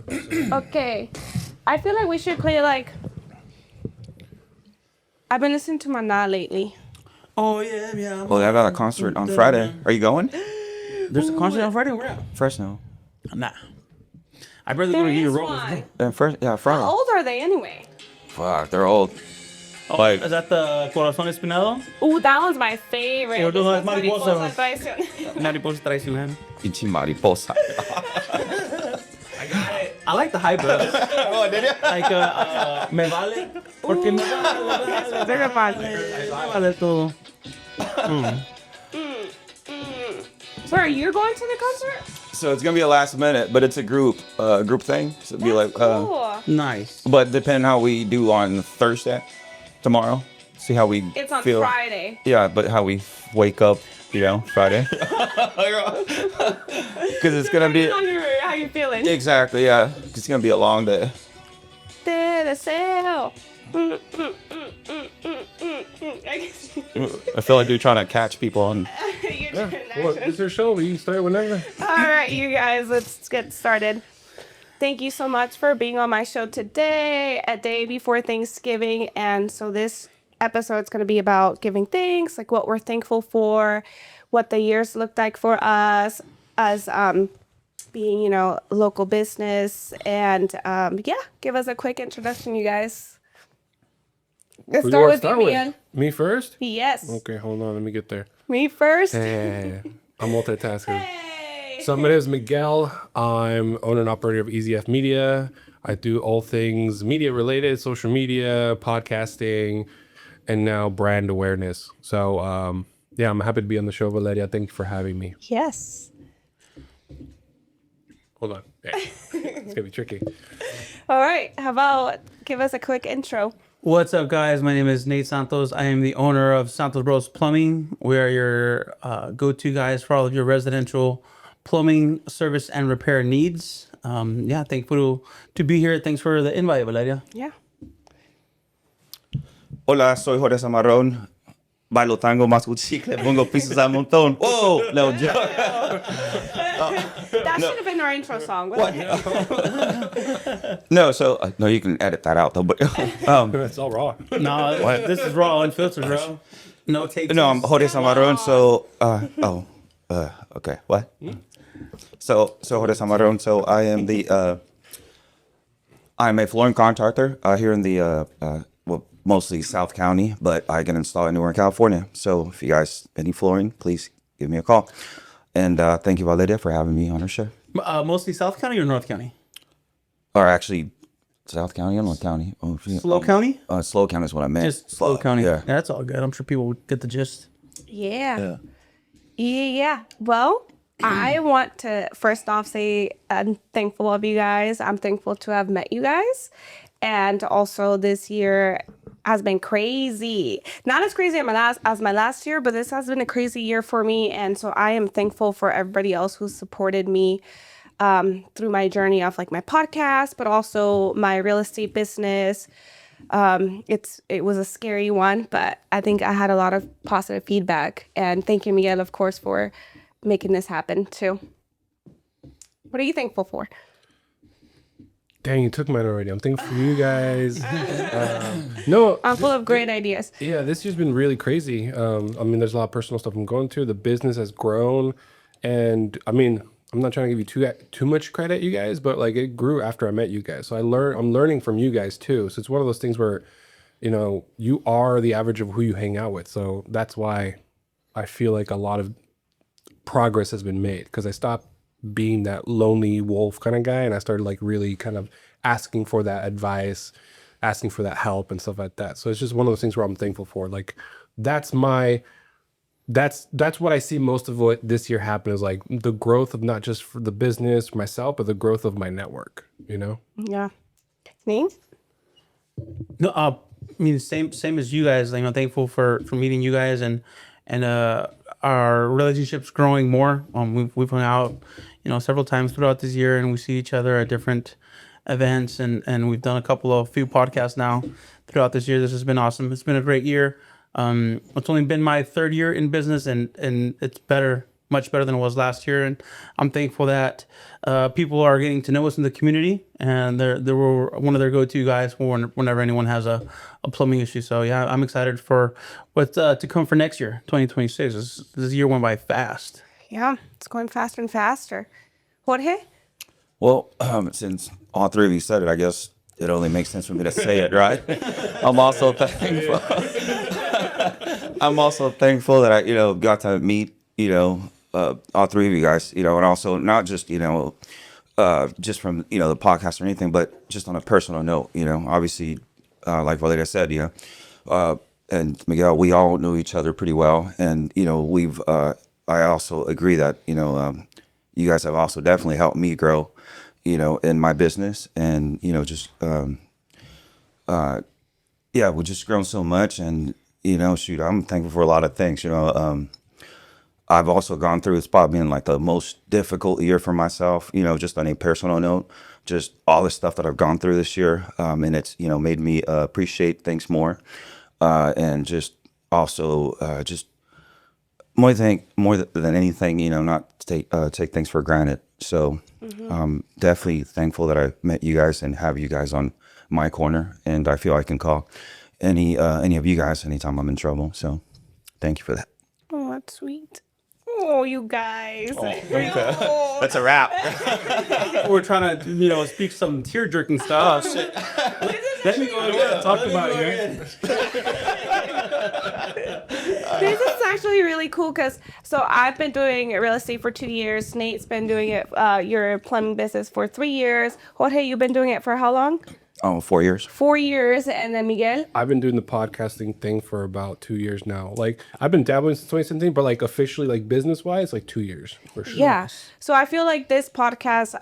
Okay. I feel like we should play like... I've been listening to Maná lately. Oh, yeah. Well, I got a concert on Friday. Are you going? There's a concert on Friday? Where at? Fresno. Nah. I'd rather go There to is your Rose. one. Friday. How old are they anyway? Fuck, they're old. Oh, Like- is that the Corazón Espinado? Ooh, that one's my favorite. Yo, This no, one's Mariposa. Mariposa Traición. Mariposa Traicionera. Ichi mariposa. I like the hybrid. Oh, did you? Like, me vale. Porque me vale. They're fun. Me vale todo. So are you going to the concert? So it's gonna be a last minute, but it's a group thing. So it'll be like, Cool. Nice. but depending how we do on Thursday, tomorrow, see how we It's on feel. Friday. Yeah, but how we wake up, Friday. Because it's gonna be How you feeling? exactly, yeah. It's gonna be a long day. Te deseo. I feel like you're trying to catch people on. Well, it's your show. You can start whenever. All right, you guys, let's get started. Thank you so much for being on my show today, a day before Thanksgiving. And so this episode is going to be about giving thanks, like what we're thankful for, what the years looked like for us as being, local business. And give us a quick introduction, you guys. Let's Who do you start want with to you, with? Miguel. Me first? Yes. Okay, hold on. Let me get there. Me first. Yeah. I'm multitasking. Hey. So my name is Miguel. I'm owner and operator of EasyF Media. I do all things media related, social media, podcasting, and now brand awareness. So I'm happy to be on the show, Valeria. Thank you for having me. Yes. Hold on. Yeah. It's gonna be tricky. All right. How about give us a quick intro? What's up, guys? My name is Nate Santos. I am the owner of Santos Bros Plumbing. We are your go-to guys for all of your residential plumbing service and repair needs. Thankful to be here. Thanks for the invite, Valeria. Yeah. Hola, soy Jorge Zamarron. Bailo tango más un chicle, pongo pisos al montón. Whoa, no joke. That should have been our intro song. What? No, so no, you can edit that out though. But It's all raw. No, this is raw unfiltered, bro. No take. no, I'm Jorge Zamarron. So okay, what? So Jorge Zamarron. So I am I'm a flooring contractor here in the mostly South County, but I can install anywhere in California. So if you guys any flooring, please give me a call. And thank you, Valeria, for having me on her show. Mostly South County or North County? Or actually, South County or North County? Oh, Slow County? Slow County is what I meant. Just Slow County. Yeah. That's all good. I'm sure people would get the gist. Yeah. Well, I want to first off say I'm thankful of you guys. I'm thankful to have met you guys. And also this year has been crazy. Not as crazy as my last year, but this has been a crazy year for me. And so I am thankful for everybody else who supported me through my journey of like my podcast, but also my real estate business. It was a scary one, but I think I had a lot of positive feedback. And thank you, Miguel, of course, for making this happen too. What are you thankful for? Dang, you took mine already. I'm thankful for you guys. No, I'm full of great ideas. yeah, this year's been really crazy. There's a lot of personal stuff I'm going through. The business has grown, and I'm not trying to give you too much credit, you guys, but like it grew after I met you guys. So I'm learning from you guys too. So it's one of those things where, you are the average of who you hang out with. So that's why I feel like a lot of progress has been made, because I stopped being that lonely wolf kind of guy, and I started like really kind of asking for that advice, asking for that help and stuff like that. So it's just one of those things where I'm thankful for. Like that's what I see most of what this year happened is like the growth of not just for the business, for myself, but the growth of my network, Yeah. Me? No, same as you guys. Like, I'm thankful for meeting you guys and our relationship's growing more. We've hung out, several times throughout this year, and we see each other at different events, and we've done a few podcasts now throughout this year. This has been awesome. It's been a great year. It's only been my third year in business, and it's better much better than it was last year, and I'm thankful that people are getting to know us in the community, and they were one of their go-to guys for whenever anyone has a plumbing issue. So yeah, I'm excited for what's to come for next year, 2026. This year went by fast. Yeah, it's going faster and faster. Jorge? Well, since all three of you said it, I guess it only makes sense for me to say it, right? I'm also thankful. I'm also thankful that I, got to meet, all three of you guys, and also not just, just from, the podcast or anything, but just on a personal note, obviously, like Valeria said, and Miguel, we all know each other pretty well. And, I also agree that, you guys have also definitely helped me grow, in my business. And, just, we've just grown so much. And, shoot, I'm thankful for a lot of things, I've also gone through, it's probably been like the most difficult year for myself, just on a personal note, just all the stuff that I've gone through this year. And it's, made me appreciate things more. And just also just more than anything, not take things for granted. So definitely thankful that I met you guys and have you guys on my corner. And I feel I can call any of you guys anytime I'm in trouble. So thank you for that. Oh, that's sweet. Oh, you guys. That's a wrap. We're trying to, speak some tear-jerking stuff. Let me go ahead and talk about it. This is actually really cool because I've been doing real estate for 2 years. Nate's been doing it, your plumbing business for 3 years. Jorge, you've been doing it for how long? 4 years. 4 years. And then Miguel? I've been doing the podcasting thing for about 2 years now. Like, I've been dabbling since 2017, but like officially, like business wise, like 2 years for sure. Yeah. So I feel like this podcast,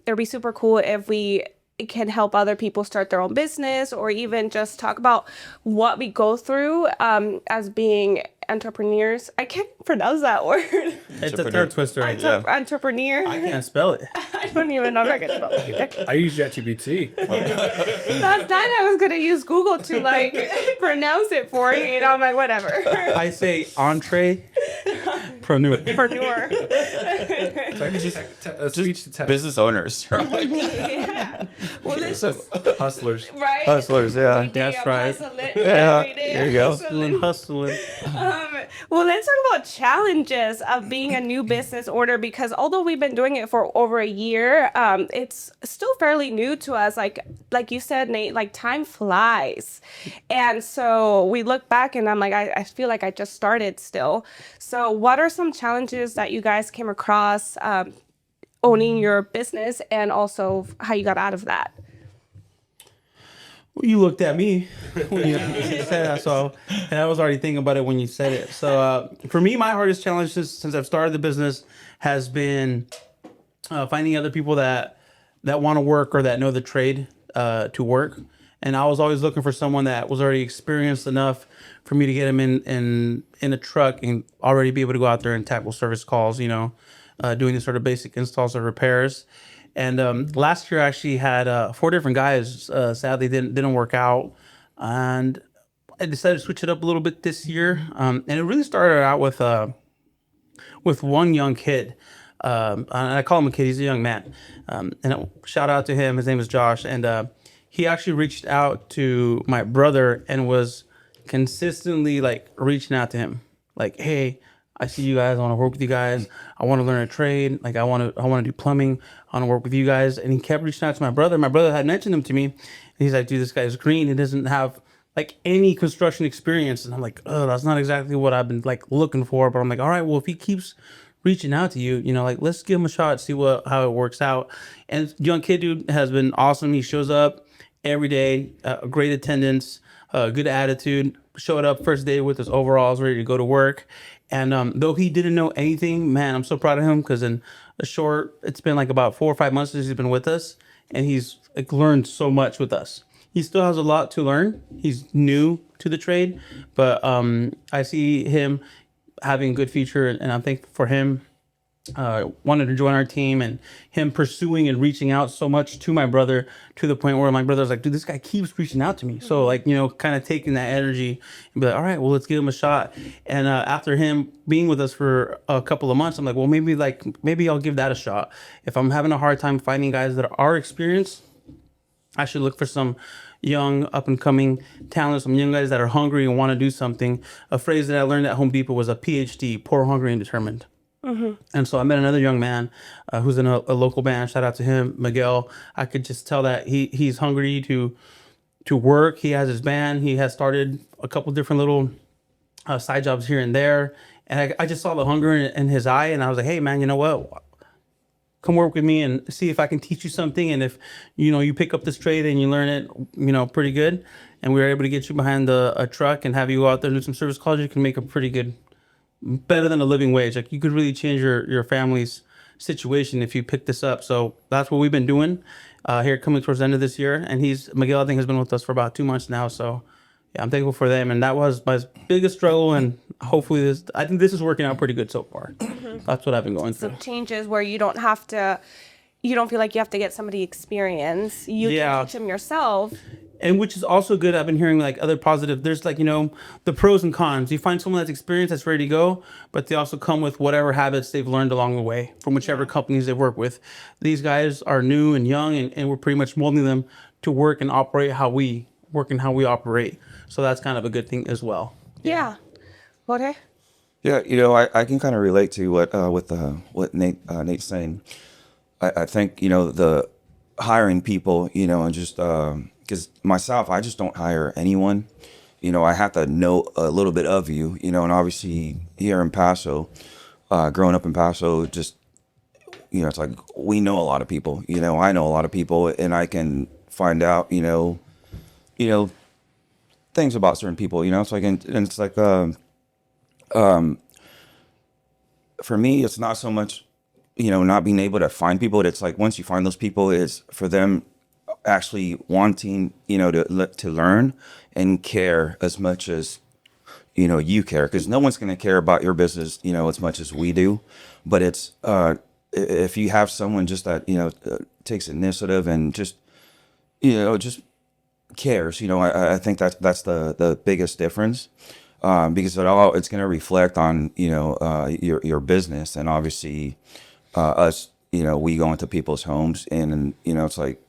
it'd be super cool if we can help other people start their own business, or even just talk about what we go through as being entrepreneurs. I can't pronounce that word. It's a tongue twister. Entrepreneur. I can't spell it. I don't even know if I can spell it either. I use ChatGPT. Last night I was gonna use Google to pronounce it for you, I'm like, whatever. I say entrepreneur. Entrepreneur. Speech to text. Business owners. Yeah. Well, Hustlers. right. Hustlers, yeah. That's right. Yeah, there you go. Hustling. Well, let's talk about challenges of being a new business owner, because although we've been doing it for over a year, it's still fairly new to us. Like you said, Nate, like time flies. And so we look back and I'm like, I feel like I just started still. So what are some challenges that you guys came across owning your business, and also how you got out of that? You looked at me when you said that, so, and I was already thinking about it when you said it. So for me, my hardest challenge since I've started the business has been finding other people that want to work or that know the trade to work. And I was always looking for someone that was already experienced enough for me to get them in a truck and already be able to go out there and tackle service calls, doing the sort of basic installs or repairs. And last year I actually had 4 different guys. Sadly, didn't work out, and I decided to switch it up a little bit this year. And it really started out with one young kid. And I call him a kid. He's a young man. And shout out to him. His name is Josh, and he actually reached out to my brother and was consistently reaching out to him, like, "Hey, I see you guys. I want to work with you guys. I want to learn a trade. Like, I want to do plumbing. I want to work with you guys." And he kept reaching out to my brother. My brother had mentioned him to me. And he's like, "Dude, this guy's green. He doesn't have any construction experience." And I'm like, "Oh, that's not exactly what I've been looking for." But I'm like, "All right, well, if he keeps reaching out to you, let's give him a shot, see how it works out." And young kid dude has been awesome. He shows up every day, great attendance, good attitude. Showed up first day with his overalls, ready to go to work. And though he didn't know anything, man, I'm so proud of him, because in it's been about 4 or 5 months since he's been with us, and he's learned so much with us. He still has a lot to learn. He's new to the trade, but I see him having a good future, and I'm thankful for him. wanted to join our team, and him pursuing and reaching out so much to my brother, to the point where my brother was like, dude, this guy keeps reaching out to me. So like, kind of taking that energy and be like, all right, well, let's give him a shot. And after him being with us for a couple of months, I'm like, well, maybe I'll give that a shot. If I'm having a hard time finding guys that are experienced, I should look for some young up and coming talent, some young guys that are hungry and want to do something. A phrase that I learned at Home Depot was a PhD, poor, hungry, and determined. And so I met another young man who's in a local band. Shout out to him, Miguel. I could just tell that he's hungry to work. He has his band. He has started a couple different little side jobs here and there. And I just saw the hunger in his eye, and I was like, hey, man, you know what? Come work with me and see if I can teach you something. And if, you pick up this trade and you learn it, pretty good, and we were able to get you behind a truck and have you go out there and do some service calls, you can make a pretty good, better than a living wage. Like, you could really change your family's situation if you pick this up. So that's what we've been doing here coming towards the end of this year. And Miguel, I think, has been with us for about 2 months now. So yeah, I'm thankful for them. And that was my biggest struggle. And hopefully I think this is working out pretty good so far. That's what I've been going through. Some changes where you don't feel like you have to get somebody experience. You can teach them yourself. And which is also good. I've been hearing like other positive. There's like, the pros and cons. You find someone that's experienced, that's ready to go, but they also come with whatever habits they've learned along the way from whichever companies they've worked with. These guys are new and young, and we're pretty much molding them to work and operate how we work and how we operate. So that's kind of a good thing as well. Yeah. Jorge? Yeah, I can kind of relate to what Nate's saying. I think, the hiring people, and just because myself, I just don't hire anyone. I have to know a little bit of you, and obviously here in Paso, growing up in Paso, just, it's like we know a lot of people, I know a lot of people, and I can find out, things about certain people, it's like, and it's like, for me, it's not so much, not being able to find people. It's like once you find those people, it's for them actually wanting, to learn and care as much as, you care. Because no one's going to care about your business, as much as we do. But it's if you have someone just that, takes initiative and just, just cares, I think that's the biggest difference. Because it's going to reflect on your business, and obviously us, we go into people's homes, and it's like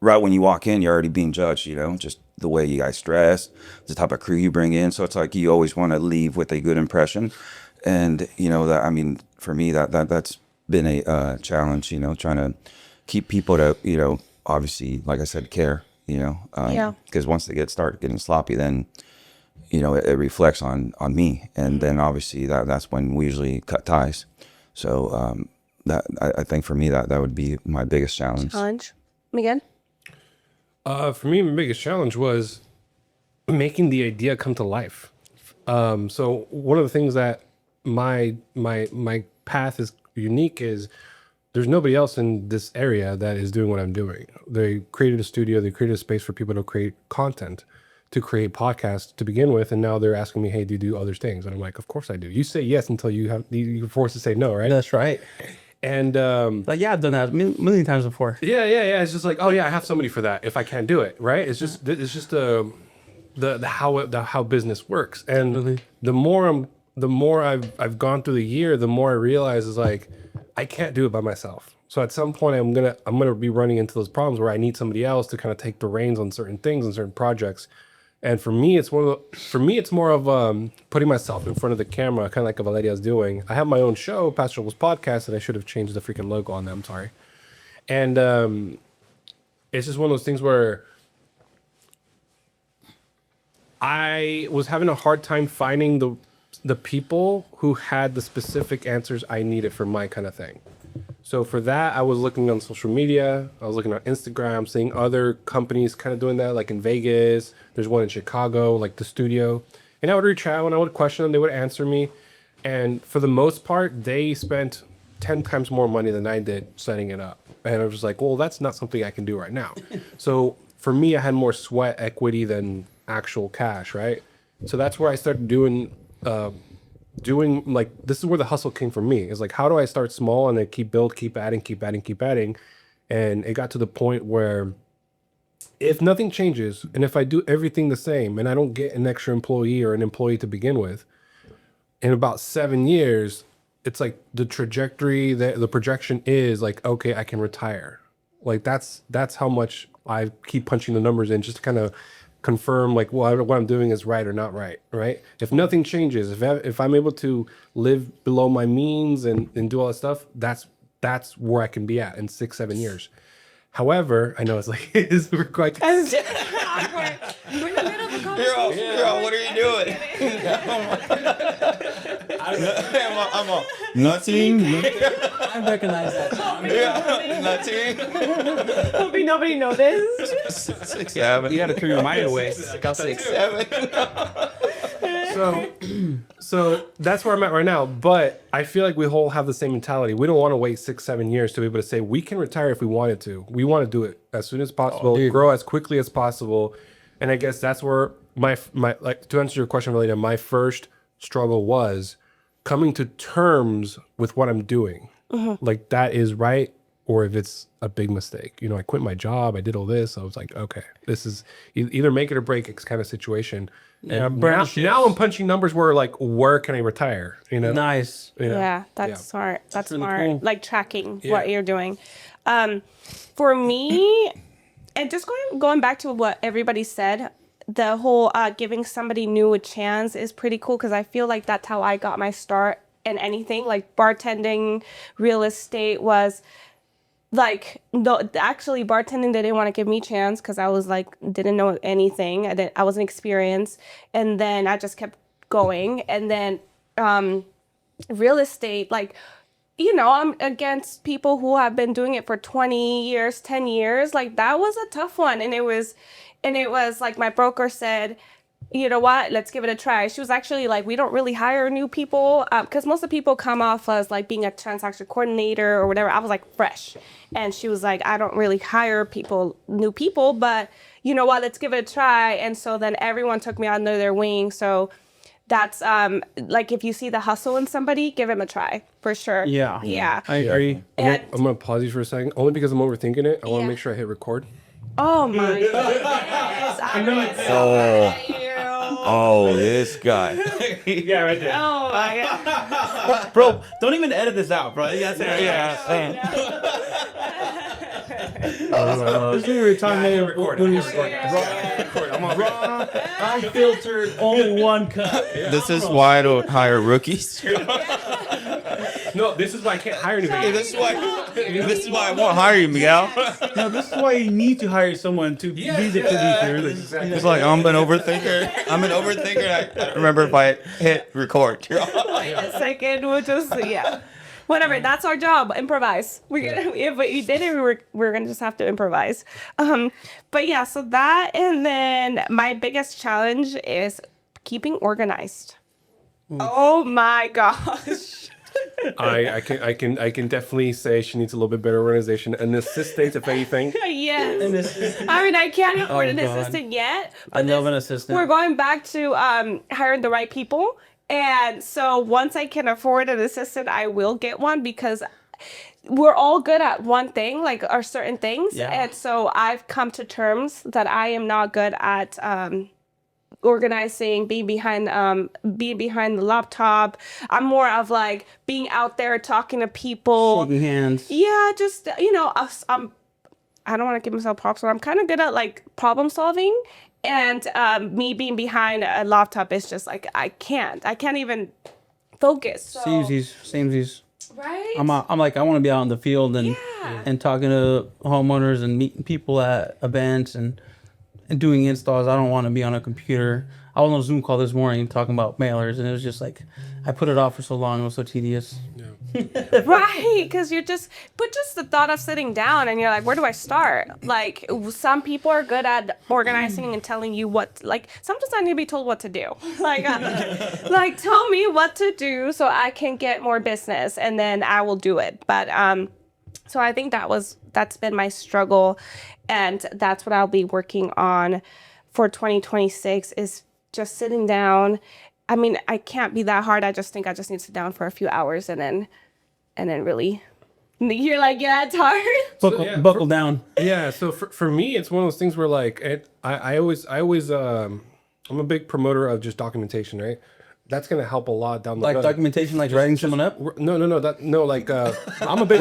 right when you walk in, you're already being judged, just the way you guys dress, the type of crew you bring in. So it's like you always want to leave with a good impression, and that, I mean, for me that's been a challenge, trying to keep people to obviously, like I said, care, because once they start getting sloppy, then it reflects on me, and then obviously that's when we usually cut ties. So that I think for me that would be my biggest challenge. Miguel? For me, my biggest challenge was making the idea come to life. So one of the things that my path is unique is there's nobody else in this area that is doing what I'm doing. They created a studio, they created a space for people to create content, to create podcasts to begin with, and now they're asking me, hey, do you do other things? And I'm like, of course I do. You say yes until you're forced to say no, right? That's right. And like, yeah, I've done that a million times before. Yeah. It's just like, oh yeah, I have somebody for that if I can't do it, right? It's just the how business works. And Really? the more I've gone through the year, the more I realize is like I can't do it by myself. So at some point I'm gonna be running into those problems where I need somebody else to kind of take the reins on certain things and certain projects. And for me, it's more of putting myself in front of the camera, kind of like Valeria's doing. I have my own show, Pastor Joel's Podcast, and I should have changed the freaking logo on that. I'm sorry. And it's just one of those things where I was having a hard time finding the people who had the specific answers I needed for my kind of thing. So for that, I was looking on social media. I was looking on Instagram, seeing other companies kind of doing that, like in Vegas. There's one in Chicago, like the studio. And I would reach out and I would question them. They would answer me. And for the most part, they spent 10 times more money than I did setting it up. And I was like, well, that's not something I can do right now. So for me, I had more sweat equity than actual cash, right? So that's where I started doing doing like this is where the hustle came for me. It's like, how do I start small and then keep adding, and it got to the point where if nothing changes and if I do everything the same and I don't get an extra employee or an employee to begin with, in about 7 years, it's like the trajectory, the projection is like, okay, I can retire. Like that's how much I keep punching the numbers in just to kind of confirm like what I'm doing is right or not right. If nothing changes, if I'm able to live below my means and do all that stuff, that's where I can be at in 6-7 years. However, I know it's like we're quite We're in the middle of a conversation. Girl, what are you doing? I'm on. Nothing. I recognize that song. Yeah, nothing. Hoping nobody noticed. 6, 7. You got to turn your mind away. 6, 7. So that's where I'm at right now. But I feel like we all have the same mentality. We don't want to wait 6-7 years to be able to say we can retire if we wanted to. We want to do it as soon as possible, grow as quickly as possible. And I guess that's where my like to answer your question, Valeria, my first struggle was coming to terms with what I'm doing. Like that is right, or if it's a big mistake. I quit my job, I did all this. I was like, okay, this is either make it or break it kind of situation. But now I'm punching numbers where like, where can I retire? Nice. Yeah, that's smart. That's really smart. cool. Like tracking what you're doing. For me, and just going back to what everybody said, the whole giving somebody new a chance is pretty cool because I feel like that's how I got my start in anything. Like bartending, real estate was like, no, actually bartending, they didn't want to give me a chance because I was like, didn't know anything. I wasn't experienced. And then I just kept going. And then real estate, like, I'm against people who have been doing it for 20 years, 10 years. Like that was a tough one. And it was like my broker said, you know what, let's give it a try. She was actually like, we don't really hire new people because most of the people come off as like being a transaction coordinator or whatever. I was like fresh. And she was like, I don't really hire new people, but you know what, let's give it a try. And so then everyone took me under their wing. So that's like if you see the hustle in somebody, give him a try for sure. Yeah. I agree. And, I'm gonna pause you for a second, only because I'm overthinking it. I want to Yeah. make sure I hit record. oh my God. I know it's Oh, this guy. Yeah, right there. Oh my God. Bro, don't even edit this out, bro. Yeah. This is we were talking about when we I'm on record. unfiltered, only one cup. This is why I don't hire rookies. No, this is why I can't hire anybody. This is why I won't hire you, Miguel. No, this is why you need to hire someone to be the producer. Exactly. It's like I'm an overthinker. I don't remember if I hit record. Wait a second, we'll just whatever. That's our job. Improvise. We're gonna if you did it, we're gonna just have to improvise. But yeah, so that, and then my biggest challenge is keeping organized. Oh my gosh. I can definitely say she needs a little bit better organization and assistance, if anything. Yes. I mean, I can't afford an God. assistant yet. I love an assistant. We're going back to hiring the right people. And so once I can afford an assistant, I will get one because we're all good at one thing, like our certain things. Yeah. And so I've come to terms that I am not good at organizing, being behind the laptop. I'm more of like being out there talking to people. Shaking hands. Yeah, just I don't want to give myself props, but I'm kind of good at like problem solving. And me being behind a laptop is just like I can't even focus. So, Samesies. right? I'm like I want to be out in the field and talking to homeowners and meeting people at events and doing installs. I don't want to be on a computer. I was on a Zoom call this morning talking about mailers, and it was just like I put it off for so long. It was so tedious. Right, because just the thought of sitting down and you're like, where do I start? Like, some people are good at organizing and telling you what, like, sometimes I need to be told what to do. Like, like tell me what to do so I can get more business, and then I will do it. But so I think that's been my struggle, and that's what I'll be working on for 2026 is just sitting down I mean, I can't be that hard. I just think I just need to sit down for a few hours and then really, you're like, yeah, it's hard. Buckle down. Yeah, so for me, it's one of those things where like I always I'm a big promoter of just documentation, right? That's gonna help a lot down the Like road. documentation, like writing someone up. No, like I'm a big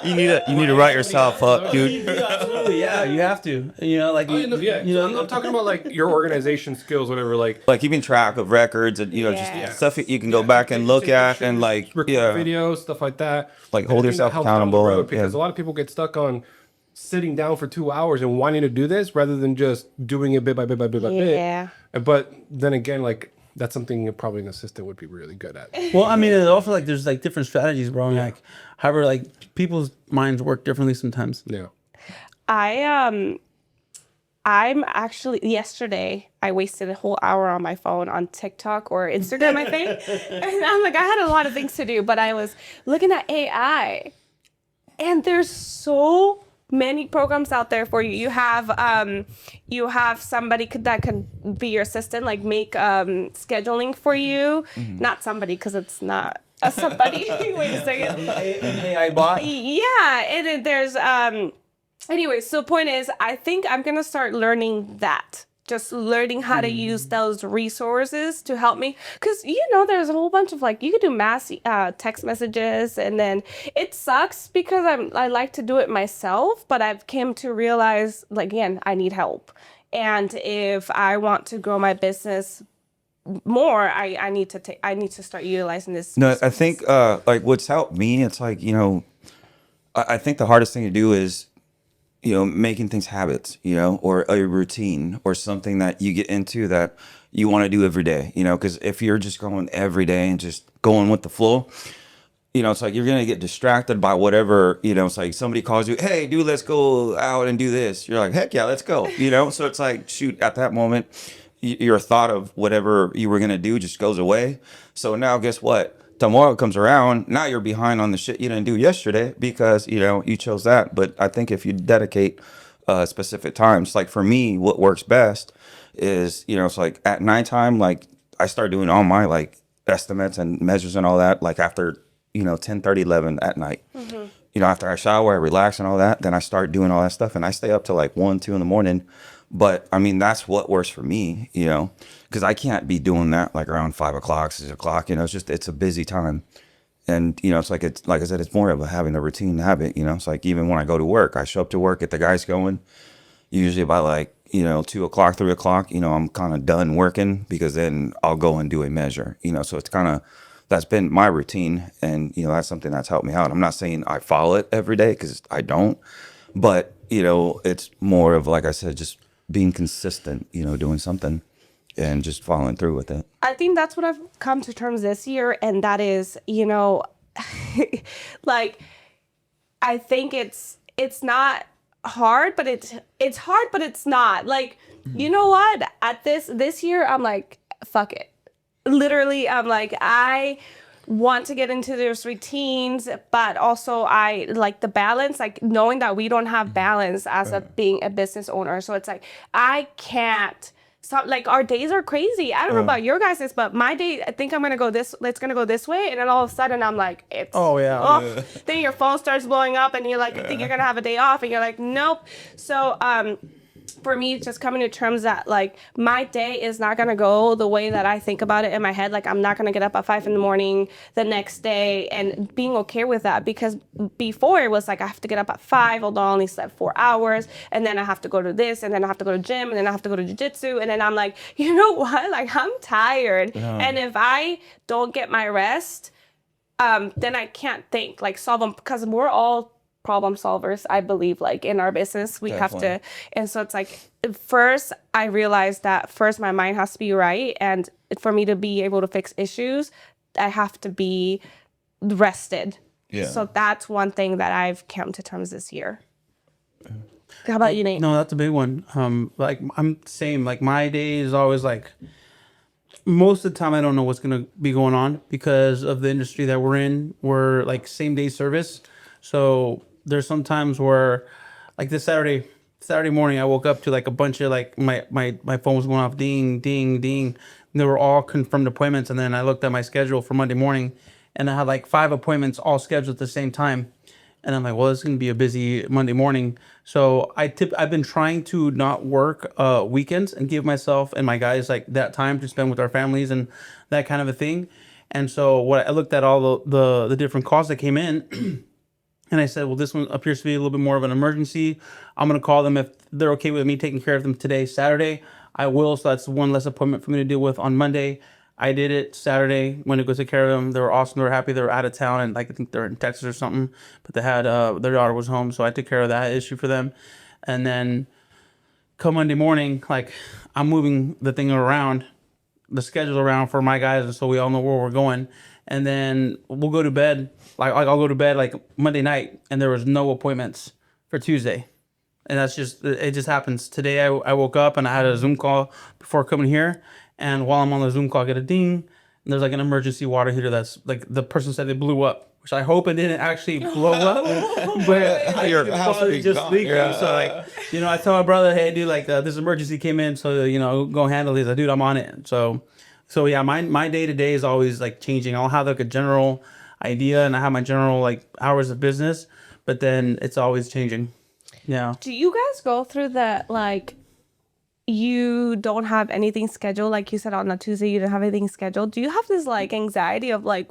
You need to write yourself up, dude. Absolutely, yeah, you have to. You know, like I'm talking about like your organization skills, whatever. Like Keeping track of records and Yes. just stuff you can go back and look at and record videos, stuff like that. Like, And hold I think that yourself helps down the accountable road and- because yeah. a lot of people get stuck on sitting down for 2 hours and wanting to do this rather than just doing it bit by bit by bit by Yeah. bit. But then again, like that's something probably an assistant would be really good at. Well, I mean, it's also like there's like different strategies, bro. And like, however, like people's minds work differently sometimes. Yeah. I'm actually yesterday I wasted a whole hour on my phone on TikTok or Instagram, I think. And I'm like, I had a lot of things to do, but I was looking at AI. And there's so many programs out there for you. You have somebody that can be your assistant, like make scheduling for you. Not somebody, because it's not a somebody. Wait a second. An AI bot. Yeah, and then there's anyway, so point is, I think I'm gonna start learning that. Just learning how to use those resources to help me. Because, there's a whole bunch of, like, you could do mass text messages. And then it sucks because I like to do it myself. But I've came to realize, like, again, I need help. And if I want to grow my business more, I need to start utilizing this. No, I think like what's helped me, it's like, I think the hardest thing to do is, making things habits, or a routine or something that you get into that you want to do every day, because if you're just going every day and just going with the flow, it's like you're going to get distracted by whatever, it's like somebody calls you, hey, dude, let's go out and do this. You're like, heck yeah, let's go, so it's like, shoot, at that moment, your thought of whatever you were going to do just goes away. So now guess what? Tomorrow comes around, now you're behind on the shit you didn't do yesterday because, you chose that. But I think if you dedicate specific times, like for me, what works best is, it's like at nighttime, like I start doing all my like estimates and measures and all that, like after, 10:30, 11 at night. After I shower, I relax and all that, then I start doing all that stuff and I stay up till like 1, 2 in the morning. But I mean, that's what works for me, because I can't be doing that like around 5 o'clock, 6 o'clock, it's a busy time. And, it's like I said, it's more of having a routine habit, it's like even when I go to work, I show up to work, get the guys going, usually by like, 2 o'clock, 3 o'clock, I'm kind of done working because then I'll go and do a measure, so it's kind of, that's been my routine. And, that's something that's helped me out. I'm not saying I follow it every day because I don't, but, it's more of, like I said, just being consistent, doing something and just following through with it. I think that's what I've come to terms this year, and that is, like, I think it's not hard, but it's hard, but it's not. Like, you know what? At this year, I'm like, fuck it. Literally, I'm like, I want to get into those routines, but also I like the balance, like knowing that we don't have balance as being a business owner. So it's like, I can't stop. Like our days are crazy. I don't know about your guys's, but my day, I think it's gonna go this way. And then all of a sudden I'm like, then your phone starts blowing up and you're like, I think you're gonna have a day off. And you're like, nope. So, for me, just coming to terms that like my day is not gonna go the way that I think about it in my head. Like I'm not gonna get up at 5 a.m. the next day, and being okay with that, because before it was like I have to get up at 5, although I only slept 4 hours, and then I have to go to this, and then I have to go to gym, and then I have to go to jiu-jitsu, and then I'm like, you know what? Like I'm tired, and if I don't get my rest, then I can't think, like solve them, because we're all problem solvers, I believe, like in our business we have to. And so it's like, first I realized that first my mind has to be right, and for me to be able to fix issues I have to be rested. So that's one thing that I've come to terms this year. How about you, Nate? No, that's a big one. Like I'm same. Like my day is always like, most of the time I don't know what's gonna be going on because of the industry that we're in. We're like same day service, so there's some times where, like this Saturday, Saturday morning, I woke up to like a bunch of like my phone was going off, ding, ding, ding. And they were all confirmed appointments. And then I looked at my schedule for Monday morning, and I had like 5 appointments all scheduled at the same time. And I'm like, well, it's gonna be a busy Monday morning. So I've been trying to not work weekends and give myself and my guys like that time to spend with our families and that kind of a thing. And so what I looked at all the different calls that came in. And I said, well, this one appears to be a little bit more of an emergency. I'm going to call them if they're okay with me taking care of them today, Saturday. I will. So that's one less appointment for me to deal with on Monday. I did it Saturday when to go take care of them. They were awesome. They were happy. They were out of town, and like I think they're in Texas or something. But they had their daughter was home, so I took care of that issue for them. And then come Monday morning, like I'm moving the thing around, the schedule around for my guys, and so we all know where we're going. And then we'll go to bed. Like I'll go to bed like Monday night, and there was no appointments for Tuesday. And that's just it. Just happens. Today I woke up and I had a Zoom call before coming here, and while I'm on the Zoom call, I get a ding, and there's like an emergency water heater that's like the person said it blew up, which I hope it didn't actually blow up, but Your it's house probably is just gone. leaking. Yeah. So like, I tell my brother, hey dude, like this emergency came in, so go handle this. Like, dude, I'm on it. So yeah, my day to day is always like changing. I'll have like a general idea, and I have my general like hours of business, but then it's always changing. Yeah. Do you guys go through that, like, you don't have anything scheduled? Like you said on a Tuesday, you don't have anything scheduled. Do you have this, like, anxiety of, like,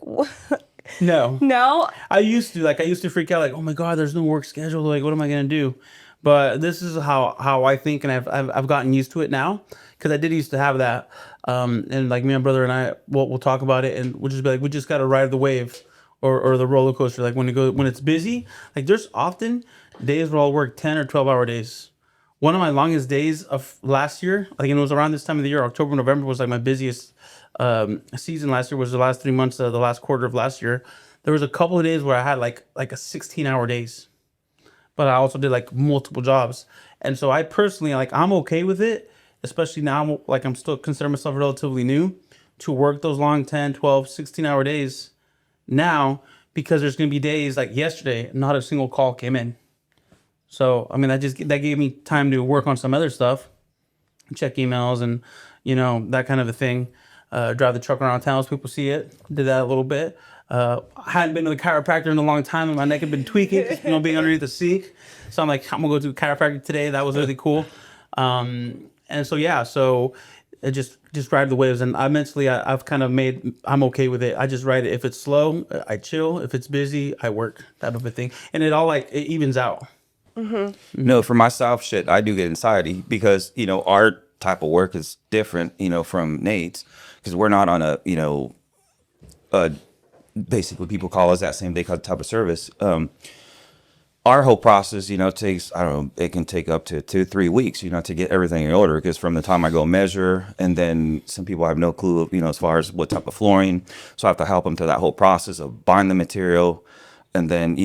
No. no? I used to freak out like, oh my God, there's no work schedule. Like, what am I gonna do? But this is how I think, and I've gotten used to it now, because I did used to have that. And like me and brother and I, we'll talk about it, and we'll just be like, we just gotta ride the wave, or the roller coaster. Like when it's busy, like there's often days where I'll work 10 or 12-hour days. One of my longest days of last year, like, and it was around this time of the year, October, November was like my busiest season last year. Was the last 3 months of the last quarter of last year. There was a couple of days where I had like a 16-hour days, but I also did like multiple jobs. And so I personally, like, I'm okay with it, especially now, like, I'm still consider myself relatively new to work those long 10, 12, 16-hour days now, because there's going to be days like yesterday, not a single call came in. So, I mean, that gave me time to work on some other stuff, check emails and, that kind of a thing. Drive the truck around town so people see it. Did that a little bit. I hadn't been to the chiropractor in a long time, and my neck had been tweaking, just, being underneath the sink. So I'm like, I'm gonna go to the chiropractor today. That was really cool. And so yeah, so it just ride the waves. And I've kind of I'm okay with it. I just ride it. If it's slow, I chill. If it's busy, I work, type of a thing. And it all it evens out. No, for myself, shit, I do get anxiety because, our type of work is different, from Nate's, because we're not on a basically people call us that same day type of service. Our whole process, takes, I don't know, it can take up to 2-3 weeks, to get everything in order. Because from the time I go measure, and then some people have no clue, as far as what type of flooring. So I have to help them through that whole process of buying the material, and then,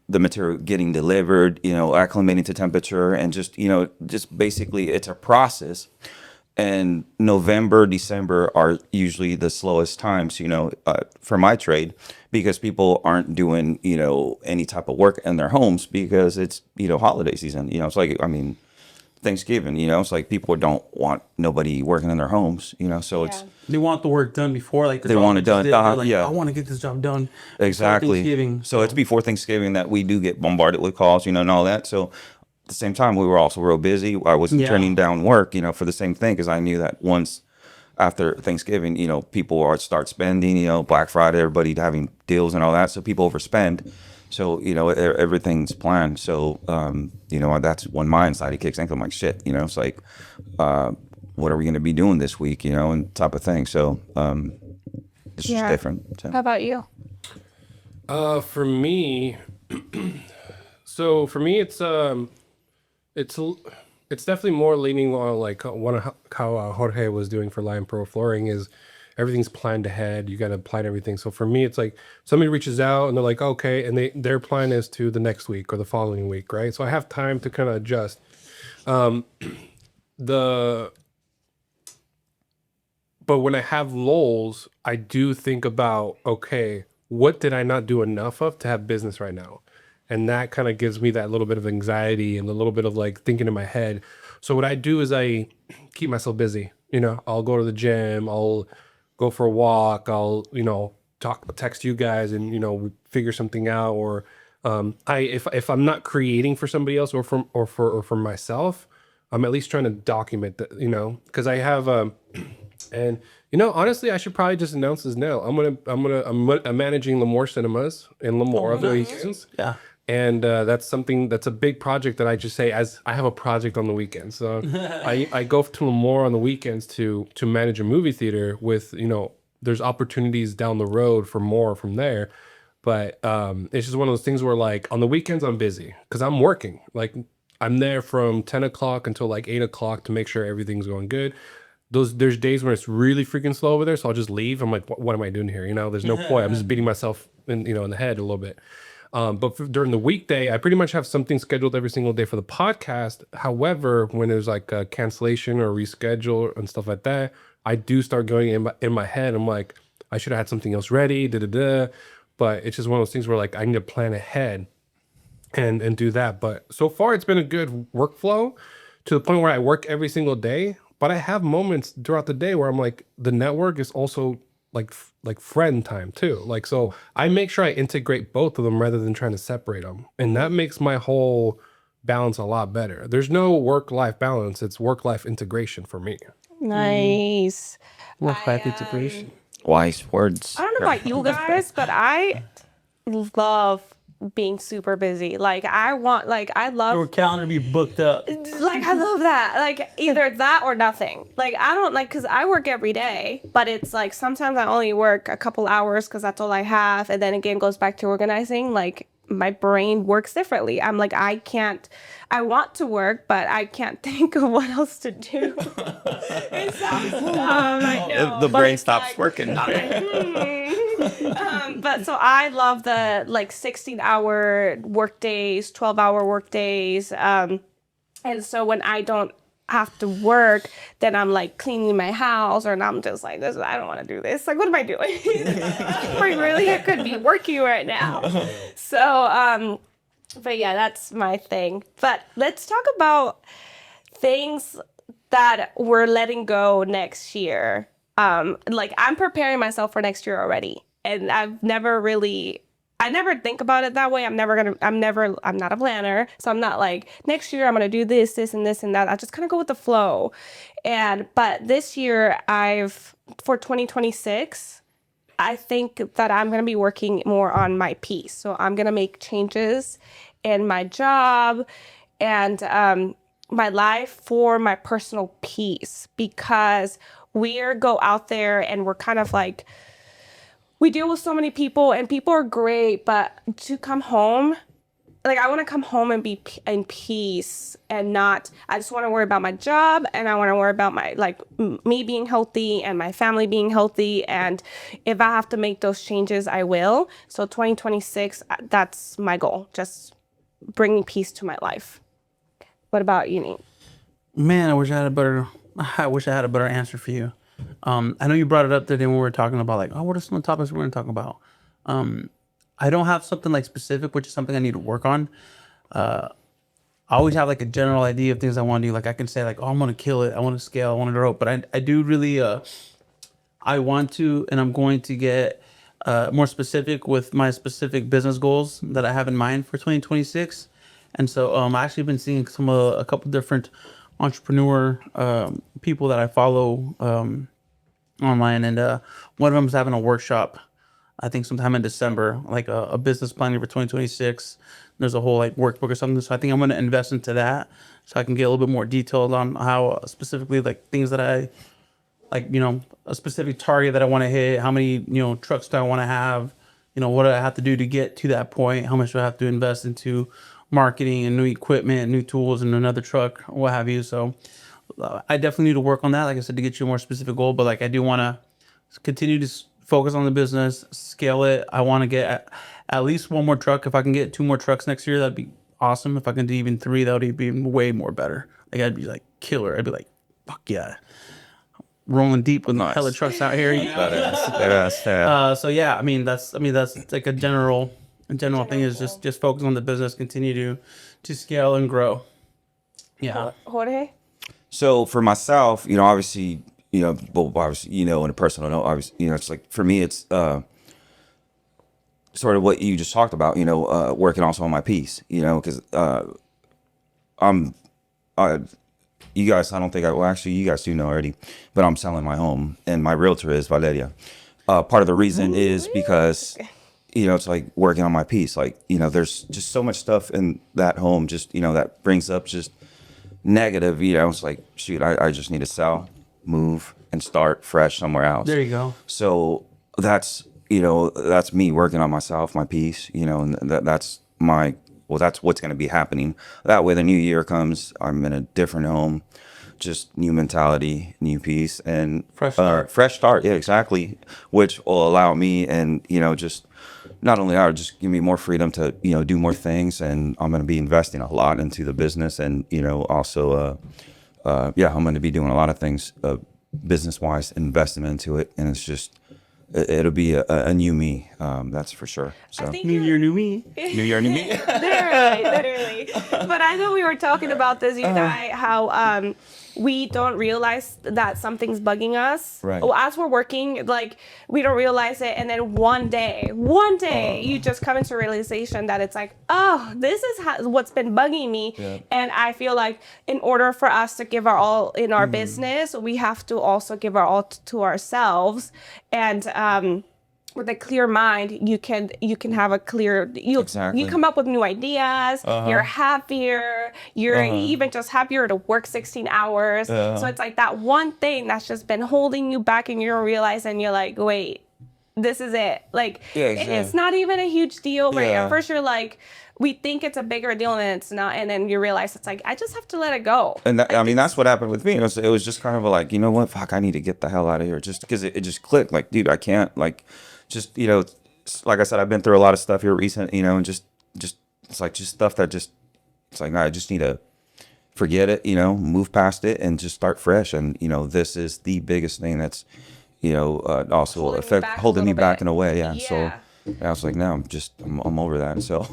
the material getting delivered, acclimating to temperature, and just basically it's a process. And November, December are usually the slowest times, for my trade, because people aren't doing, any type of work in their homes because it's, holiday season. It's like, I mean, Thanksgiving, it's like people don't want nobody working in their homes, so it's, They want the work done before, like, the they job want it they just done. did. They're like, Yeah. I want to get this job done before Exactly. Thanksgiving. So it's before Thanksgiving that we do get bombarded with calls, and all that. So at the same time, we were also real busy. I wasn't Yeah. turning down work, for the same thing, because I knew that once after Thanksgiving, people are start spending, Black Friday, everybody having deals and all that. So people overspend. So, everything's planned. So, that's when my anxiety kicks in. I'm like, shit, it's like, what are we going to be doing this week, and type of thing. So, it's just different. So. How about you? For me, it's definitely more leaning on like how Jorge was doing for Lion Pro Flooring is everything's planned ahead. You got to plan everything. So for me, it's like somebody reaches out and they're like, okay, and their plan is to the next week or the following week, right? So I have time to kind of adjust. But when I have lulls, I do think about, okay, what did I not do enough of to have business right now? And that kind of gives me that little bit of anxiety and a little bit of like thinking in my head. So what I do is I keep myself busy. You know, I'll go to the gym, I'll go for a walk, I'll, text you guys and, we figure something out. Or if I'm not creating for somebody else or for myself, I'm at least trying to document that, because I have and honestly, I should probably just announce this now. I'm managing Lemoore Cinemas in Lemoore on the weekends. Yeah. And that's a big project that I just say as I have a project on the weekends. So I go to Lemoore on the weekends to manage a movie theater with, there's opportunities down the road for more from there. But it's just one of those things where like on the weekends I'm busy because I'm working. Like I'm there from 10 o'clock until like 8 o'clock to make sure everything's going good. There's days when it's really freaking slow over there, so I'll just leave. I'm like, what am I doing here? There's no point. I'm just beating myself in the head a little bit. But during the weekday, I pretty much have something scheduled every single day for the podcast. However, when there's like a cancellation or reschedule and stuff like that, I do start going in my head. I'm like, I should have had something else ready. But it's just one of those things where like I need to plan ahead and do that. But so far, it's been a good workflow to the point where I work every single day. But I have moments throughout the day where I'm like, the network is also like friend time too. Like, so I make sure I integrate both of them rather than trying to separate them. And that makes my whole balance a lot better. There's no work-life balance. It's work-life integration for me. Nice. Work-life integration. Wise words. I don't know about you guys, but I love being super busy. Like I love Your calendar be booked up. like I love that. Like either that or nothing. Like I don't like because I work every day, but it's like sometimes I only work a couple hours because that's all I have, and then again goes back to organizing. Like my brain works differently. I'm like I want to work, but I can't think of what else to do. It sounds dumb, I know, The but brain it's stops like, working. but so I love the like 16-hour work days, 12-hour work days. And so when I don't have to work, then I'm like cleaning my house, or I'm just like, I don't want to do this. Like, what am I doing? I could be working right now. So, but yeah, that's my thing. But let's talk about things that we're letting go next year. Like I'm preparing myself for next year already. And I never think about it that way. I'm not a planner. So I'm not like, next year I'm going to do this, this, and this, and that. I just kind of go with the flow. But this year for 2026, I think that I'm going to be working more on my peace. So I'm going to make changes in my job and, my life for my personal peace, because we go out there and we're kind of like, we deal with so many people and people are great, but to come home, like I want to come home and be in peace and not, I just want to worry about my job and I want to worry about my, like me being healthy and my family being healthy. And if I have to make those changes, I will. So 2026, that's my goal. Just bringing peace to my life. What about you, Nate? Man, I wish I had a better answer for you. I know you brought it up today when we were talking about like, what are some of the topics we're going to talk about? I don't have something like specific, which is something I need to work on. I always have like a general idea of things I want to do. Like I can say like, I'm going to kill it. I want to scale. I want to grow. But I do really, I want to, and I'm going to get more specific with my specific business goals that I have in mind for 2026. And so I've actually been seeing a couple different entrepreneur people that I follow online, and one of them is having a workshop, I think sometime in December, like a business planning for 2026. There's a whole like workbook or something, so I think I'm going to invest into that so I can get a little bit more detailed on how specifically like things that I like, a specific target that I want to hit, how many trucks do I want to have, what do I have to do to get to that point, how much do I have to invest into marketing and new equipment and new tools and another truck or what have you. So I definitely need to work on that, like I said, to get you a more specific goal. But like I do want to continue to focus on the business, scale it. I want to get at least one more truck. If I can get 2 more trucks next year, that'd be awesome. If I can do even 3, that would be even way more better. Like I'd be like killer. I'd be like, fuck yeah, rolling deep with hella trucks out here. So yeah, So yeah, I mean that's like a general The general thing is just focus on the business, continue to scale and grow. Yeah. Jorge? So for myself, obviously, well, obviously, in a personal note, obviously, it's like for me, it's sort of what you just talked about, working also on my piece, because you guys, I don't think well, actually, you guys do know already, but I'm selling my home, and my realtor is Valeria. Part of the reason is because, it's like working on my piece. Like, there's just so much stuff in that home, just, that brings up just negative, it's like, shoot, I just need to sell, move, and start fresh somewhere else. There you go. So that's me working on myself, my piece, and that's that's what's going to be happening. That way the new year comes, I'm in a different home, just new mentality, new piece, and fresh start. Yeah, exactly. Which will allow me and, just not only that, just give me more freedom to, do more things. And I'm going to be investing a lot into the business and, also, I'm going to be doing a lot of things, business wise, investing into it. And it's just, it'll be a new me. That's for sure. So New year, new me. new year, new me. Literally. But I know we were talking about this, you and I, how we don't realize that something's bugging us. Right. Well, as we're working, like, we don't realize it. And then one day, you just come into realization that it's like, oh, this is what's been bugging me. Yeah. And I feel like in order for us to give our all in our business, we have to also give our all to ourselves. And with a clear mind, you can have a clear, you come up with new ideas, you're happier, you're even just happier to work 16 hours. So it's like that one thing that's just been holding you back, and you don't realize, and you're like, wait, this is it. Like, it's not even a huge deal, right? At first you're like, we think it's a bigger deal than it's not, and then you realize it's like, I just have to let it go. And that's what happened with me. It was just kind of like, you know what, fuck, I need to get the hell out of here, just because it just clicked. Like, dude, I can't, like, just, like I said, I've been through a lot of stuff here recent, and just it's like just stuff that just, it's like, nah, I just need to forget it, move past it and just start fresh. And, this is the biggest thing that's, also holding me back in a way. Yeah. So I was like, no, I'm over that. So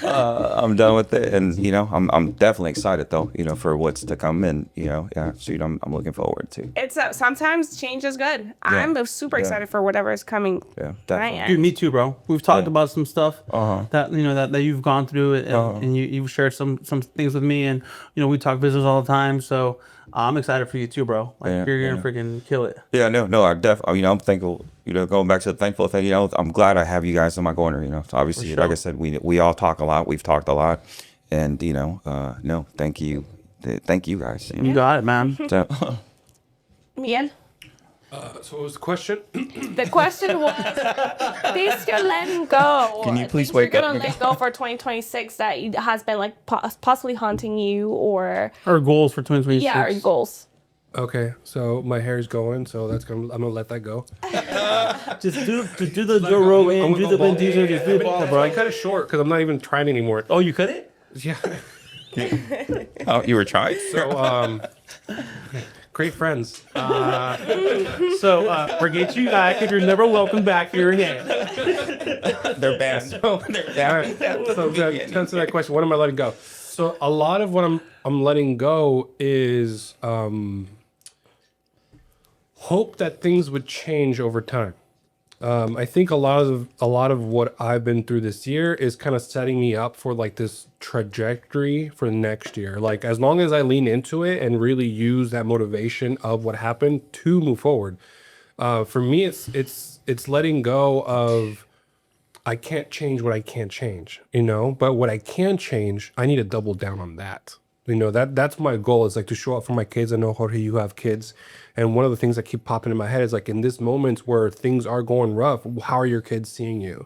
I'm done with it. And, I'm definitely excited though, for what's to come. And, I'm looking forward to. It's sometimes change is good. I'm super excited for whatever is coming. Yeah, definitely. Dude, me too, bro. We've talked about some stuff that that you've gone through, and you've shared some things with me, and we talk business all the time. So I'm excited for you too, bro. Like, you're gonna freaking kill it. Yeah, no, I definitely. I'm thankful. Going back to the thankful thing. I'm glad I have you guys in my corner. So obviously, like I said, we all talk a lot. We've talked a lot, and no, thank you guys. You got it, man. So, Miguel? So what was the question? The question was, things you're letting go. Can you please things wake you're up, gonna let go for 2026 that has been like possibly haunting you, or goals for 2026. yeah, or goals. Okay, so my hair's going, so I'm gonna let that go. Just do the Joe Rogan, do the Ben Diesel, just do the ball, bro. I cut it short because I'm not even trying anymore. Oh, you cut it? Yeah. oh, you were trying? So great friends. So forget you guys, because you're never welcome back here again. They're banned. So to answer that question, what am I letting go? So a lot of what I'm letting go is hope that things would change over time. I think a lot of what I've been through this year is kind of setting me up for like this trajectory for next year. Like, as long as I lean into it and really use that motivation of what happened to move forward. For me, it's letting go of, I can't change what I can't change, but what I can change, I need to double down on that. That's my goal, is like to show up for my kids. I know, Jorge, you have kids. And one of the things that keep popping in my head is like, in this moment where things are going rough, how are your kids seeing you?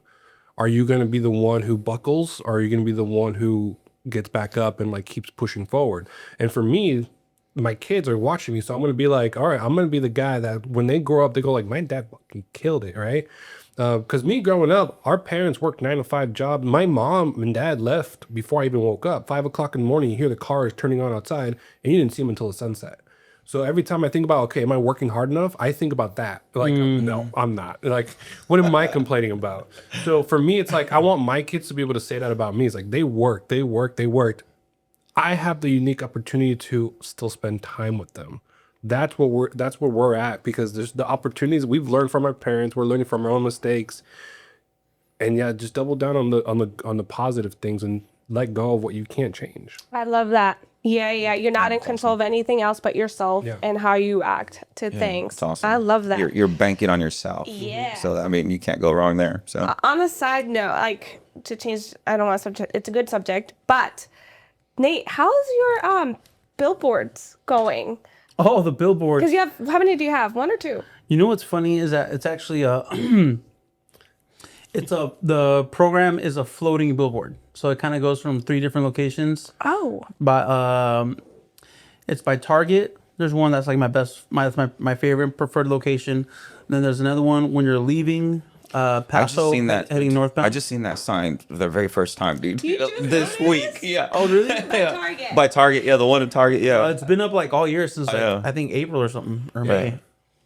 Are you going to be the one who buckles, or are you going to be the one who gets back up and like keeps pushing forward? And for me, my kids are watching me. So I'm going to be like, all right, I'm going to be the guy that when they grow up, they go like, my dad fucking killed it. Right. Because me growing up, our parents worked 9-to-5 jobs. My mom and dad left before I even woke up. 5 o'clock in the morning, you hear the cars turning on outside, and you didn't see them until the sunset. So every time I think about, okay, am I working hard enough? I think about that. Like, no, I'm not. Like, what am I complaining about? So for me, it's like, I want my kids to be able to say that about me. It's like, they worked. I have the unique opportunity to still spend time with them. That's where we're at, because there's the opportunities we've learned from our parents. We're learning from our own mistakes. And yeah, just double down on the positive things and let go of what you can't change. I love that. Yeah, you're not in control of anything else but yourself and how you act to things. It's awesome. I love that. You're banking on yourself. Yeah. So I mean, you can't go wrong there. So On a side note, like, to change, I don't want to subject. It's a good subject, but Nate, how's your billboards going? Oh, the billboards. Because you have, how many do you have? 1 or 2? You know what's funny is that it's actually the program is a floating billboard, so it kind of goes from 3 different locations. Oh. By it's by Target. There's one that's like my favorite preferred location. Then there's another one when you're leaving I just Paso, seen that. heading northbound. I just seen that sign for the very first time, dude. You just This noticed? week. Yeah. Oh, really? Yeah. Target. By Target. Yeah, the one in Target. Yeah. It's been up like all year since like, know. I think April or something or Yeah. May.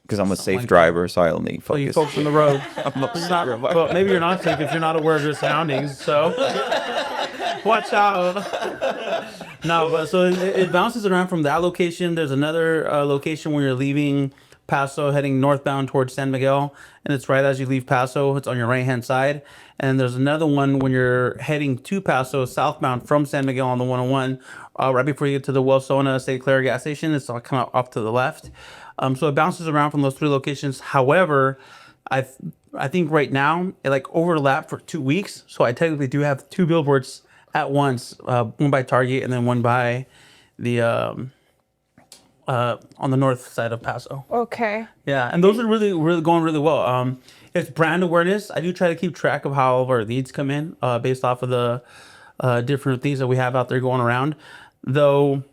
Because I'm a safe like driver, so I only So you focus. folks on the road. I'm not It's not, well, maybe you're not safe if you're not aware of your surroundings. So watch out. No, but so it bounces around from that location. There's another location where you're leaving Paso, heading northbound towards San Miguel, and it's right as you leave Paso. It's on your right hand side. And there's another one when you're heading to Paso, southbound from San Miguel on the 101, right before you get to the Wellsona St. Clair gas station. It's all kind of off to the left. So it bounces around from those 3 locations. However, I think right now it like overlapped for 2 weeks. So I technically do have 2 billboards at once, one by Target and then one by the on the north side of Paso. Okay. Yeah, and those are really going really well. It's brand awareness. I do try to keep track of how all of our leads come in based off of the different things that we have out there going around. Though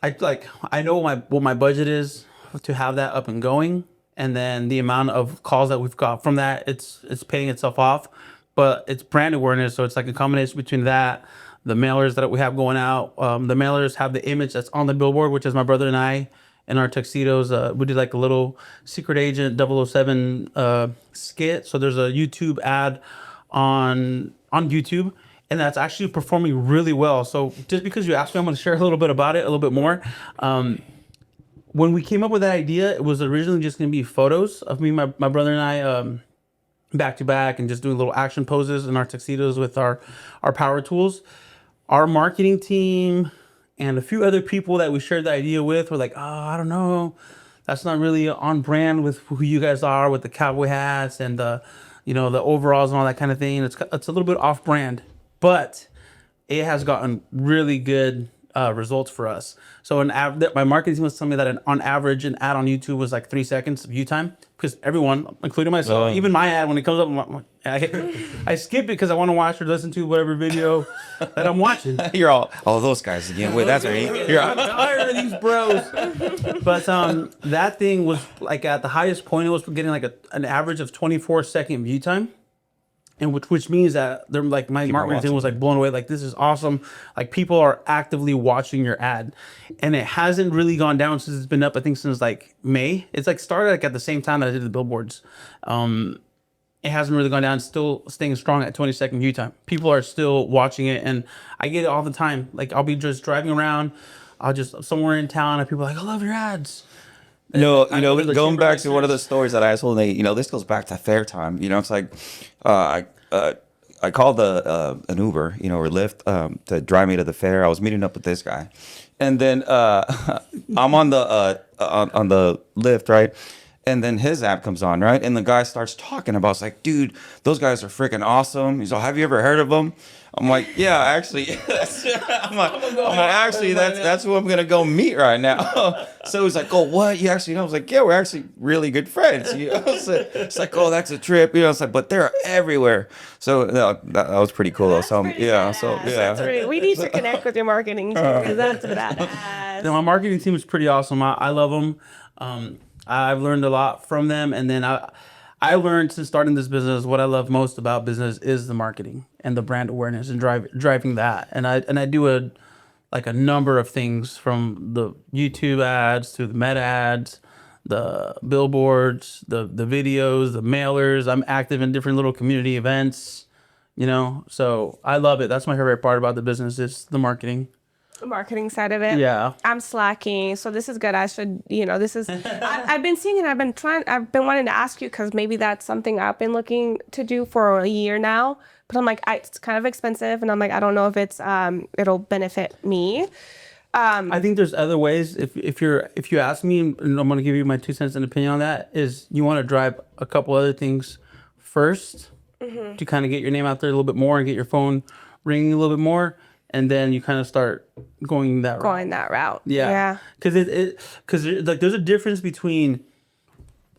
I know what my budget is to have that up and going, and then the amount of calls that we've got from that, it's paying itself off. But it's brand awareness, so it's like a combination between that, the mailers that we have going out. The mailers have the image that's on the billboard, which is my brother and I in our tuxedos. We did like a little secret agent 007 skit. So there's a YouTube ad on YouTube, and that's actually performing really well. So just because you asked me, I'm going to share a little bit about it, a little bit more. When we came up with that idea, it was originally just going to be photos of me, my brother and I, back to back, and just doing little action poses in our tuxedos with our power tools. Our marketing team and a few other people that we shared the idea with were like, oh, I don't know, that's not really on brand with who you guys are, with the cowboy hats and the overalls and all that kind of thing. It's a little bit off brand, but it has gotten really good results for us. So my marketing team was telling me that on average, an ad on YouTube was like 3 seconds of view time, because everyone, including myself, even my ad, when it comes up, I skip it because I want to watch or listen to whatever video that I'm watching. You're all those guys again. Wait, that's right. I'm tired of these bros. But that thing was like at the highest point, it was getting like an average of 24-second view time. And which means that they're like, my marketing team was like blown away. Like, this is awesome. Like, people are actively watching your ad, and it hasn't really gone down since it's been up. I think since like May. It's like started like at the same time that I did the billboards. It hasn't really gone down. It's still staying strong at 20-second view time. People are still watching it, and I get it all the time. Like, I'll be just driving around, I'll just somewhere in town, and people are like, I love your ads. No, going back to one of the stories that I told Nate, this goes back to fair time. It's like, I called an Uber, or Lyft, to drive me to the fair. I was meeting up with this guy, and then I'm on the Lyft, right? And then his app comes on, right? And the guy starts talking about, it's like, dude, those guys are freaking awesome. He's like, have you ever heard of them? I'm like, yeah, actually. I'm like, actually, that's who I'm gonna go meet right now. So he's like, oh, what? You actually know? I was like, yeah, we're actually really good friends. So it's like, oh, that's a trip. It's like, but they're everywhere. So that was pretty cool. That's So pretty yeah, badass. so yeah. That's really, we need to connect with your marketing team, because that's badass. No, my marketing team is pretty awesome. I love them. I've learned a lot from them, and then I learned since starting this business, what I love most about business is the marketing and the brand awareness and driving that. And I do like a number of things, from the YouTube ads to the Meta ads, the billboards, the videos, the mailers. I'm active in different little community events, so I love it. That's my favorite part about the business is the marketing. The marketing side of it. Yeah. I'm slacking, so this is good. I should, this is. I've been seeing it. I've been wanting to ask you because maybe that's something I've been looking to do for a year now. But I'm like, it's kind of expensive, and I'm like, I don't know if it's it'll benefit me. I think there's other ways. If you ask me, and I'm gonna give you my 2 cents and opinion on that, is you want to drive a couple other things first to kind of get your name out there a little bit more and get your phone ringing a little bit more, and then you kind of start going that route. Yeah. Because like there's a difference between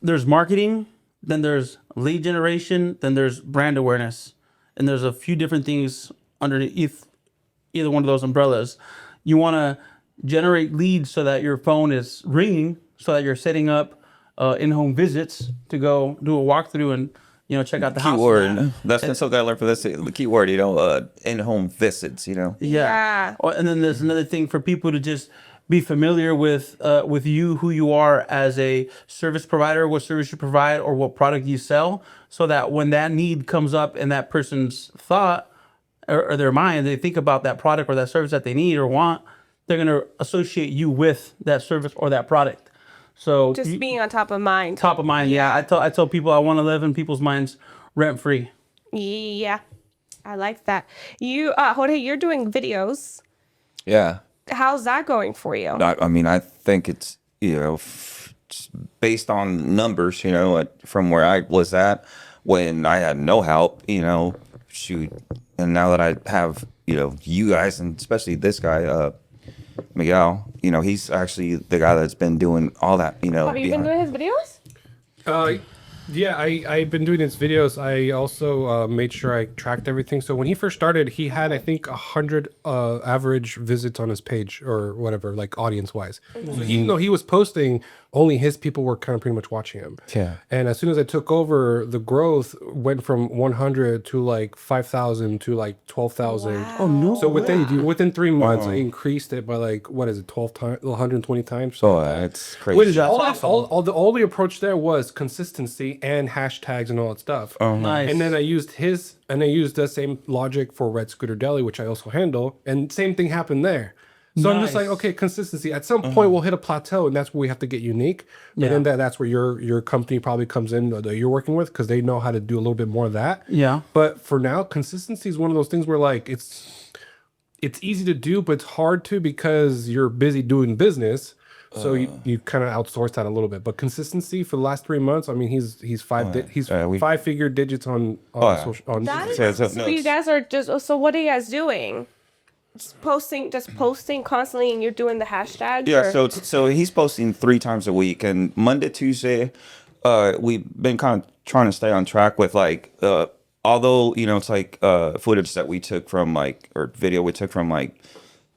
there's marketing, then there's lead generation, then there's brand awareness, and there's a few different things underneath either one of those umbrellas. You want to generate leads so that your phone is ringing, so that you're setting up in-home visits to go do a walkthrough and check out the house. Keyword. That's something I learned from this. The keyword, in-home visits. Yeah. And then there's another thing for people to just be familiar with you, who you are as a service provider, what service you provide, or what product you sell, so that when that need comes up in that person's thought or their mind, they think about that product or that service that they need or want, they're going to associate you with that service or that product. So Just being on top of mind. Top of mind, yeah. I tell people I want to live in people's minds rent free. Yeah. I like that. You, Jorge, you're doing videos. Yeah. How's that going for you? I think it's, based on numbers, from where I was at when I had no help, shoot. And now that I have, you guys, and especially this guy, Miguel, he's actually the guy that's been doing all that, Have you been doing his videos? Yeah, I've been doing his videos. I also made sure I tracked everything. So when he first started, he had, I think, 100 average visits on his page or whatever, like audience-wise. So even though he was posting, only his people were kind of pretty much watching him. Yeah. And as soon as I took over, the growth went from 100 to like 5,000 to like 12,000. Wow. Oh, no. So within 3 months, I increased it by like, 12 times, 120 times. Oh, that's crazy. Which all the approach there was consistency and hashtags and all that stuff. Nice. And then I used the same logic for Red Scooter Deli, which I also handle, and same thing happened there. So I'm just like, okay, consistency. At some point, we'll hit a plateau, and that's where we have to get unique. And then that's where your company probably comes in that you're working with, because they know how to do a little bit more of that. Yeah. But for now, consistency is one of those things where like it's easy to do, but it's hard to because you're busy doing business. So you kind of outsource that a little bit, but consistency for the last 3 months. I mean, he's 5-figure digits on social. On That is so you guys are just. So what are you guys doing? Just posting constantly, and you're doing the hashtags. Yeah. Or? So he's posting 3 times a week, and Monday, Tuesday, we've been kind of trying to stay on track with like, although it's like footage that we took from like, or video we took from like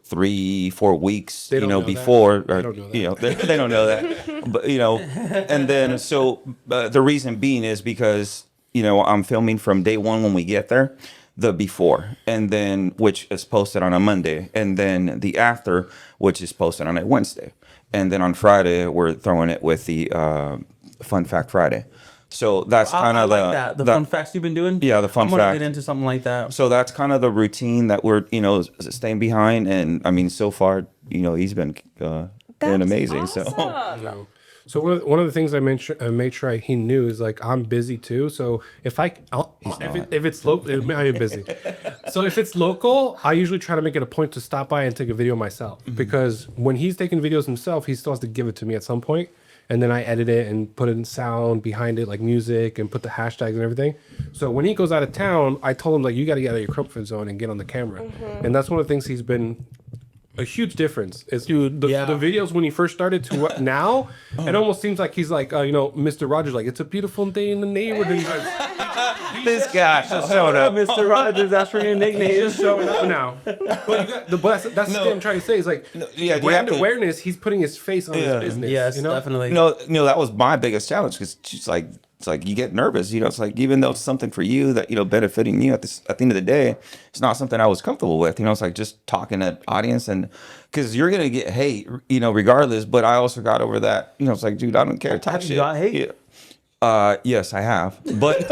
3-4 weeks, before, or, they don't know that, but and then so the reason being is because I'm filming from day one when we get there, the before, and then which is posted on a Monday, and then the after, which is posted on a Wednesday, and then on Friday we're throwing it with the Fun Fact Friday. So that's kind of the fun facts you've been doing. Yeah, the fun I'm gonna fact. get into something like that. So that's kind of the routine that we're staying behind, and I mean so far he's been doing amazing. Awesome. So one of the things I made sure he knew is like I'm busy too. So if it's local, I am busy. So if it's local, I usually try to make it a point to stop by and take a video myself, because when he's taking videos himself, he still has to give it to me at some point, and then I edit it and put in sound behind it, like music, and put the hashtags and everything. So when he goes out of town, I told him like, you got to get out of your comfort zone and get on the camera, and that's one of the things he's been. A huge difference is the videos when he first started to what now. It almost seems like he's like Mr. Rogers, like it's a beautiful day in the neighborhood. This guy showed up. Mr. Rogers, that's for your nickname. He's just showing up now. But that's the thing I'm trying to say is like brand awareness. He's putting his face on his business. Yes, definitely. That was my biggest challenge, because she's like it's like you get nervous. It's like even though it's something for you that benefiting you at the end of the day, it's not something I was comfortable with. It's like just talking to audience, and because you're gonna get hate, regardless. But I also got over that. It's like, dude, I don't care. Type Have you shit. got hate? Yeah. Yes, I have, but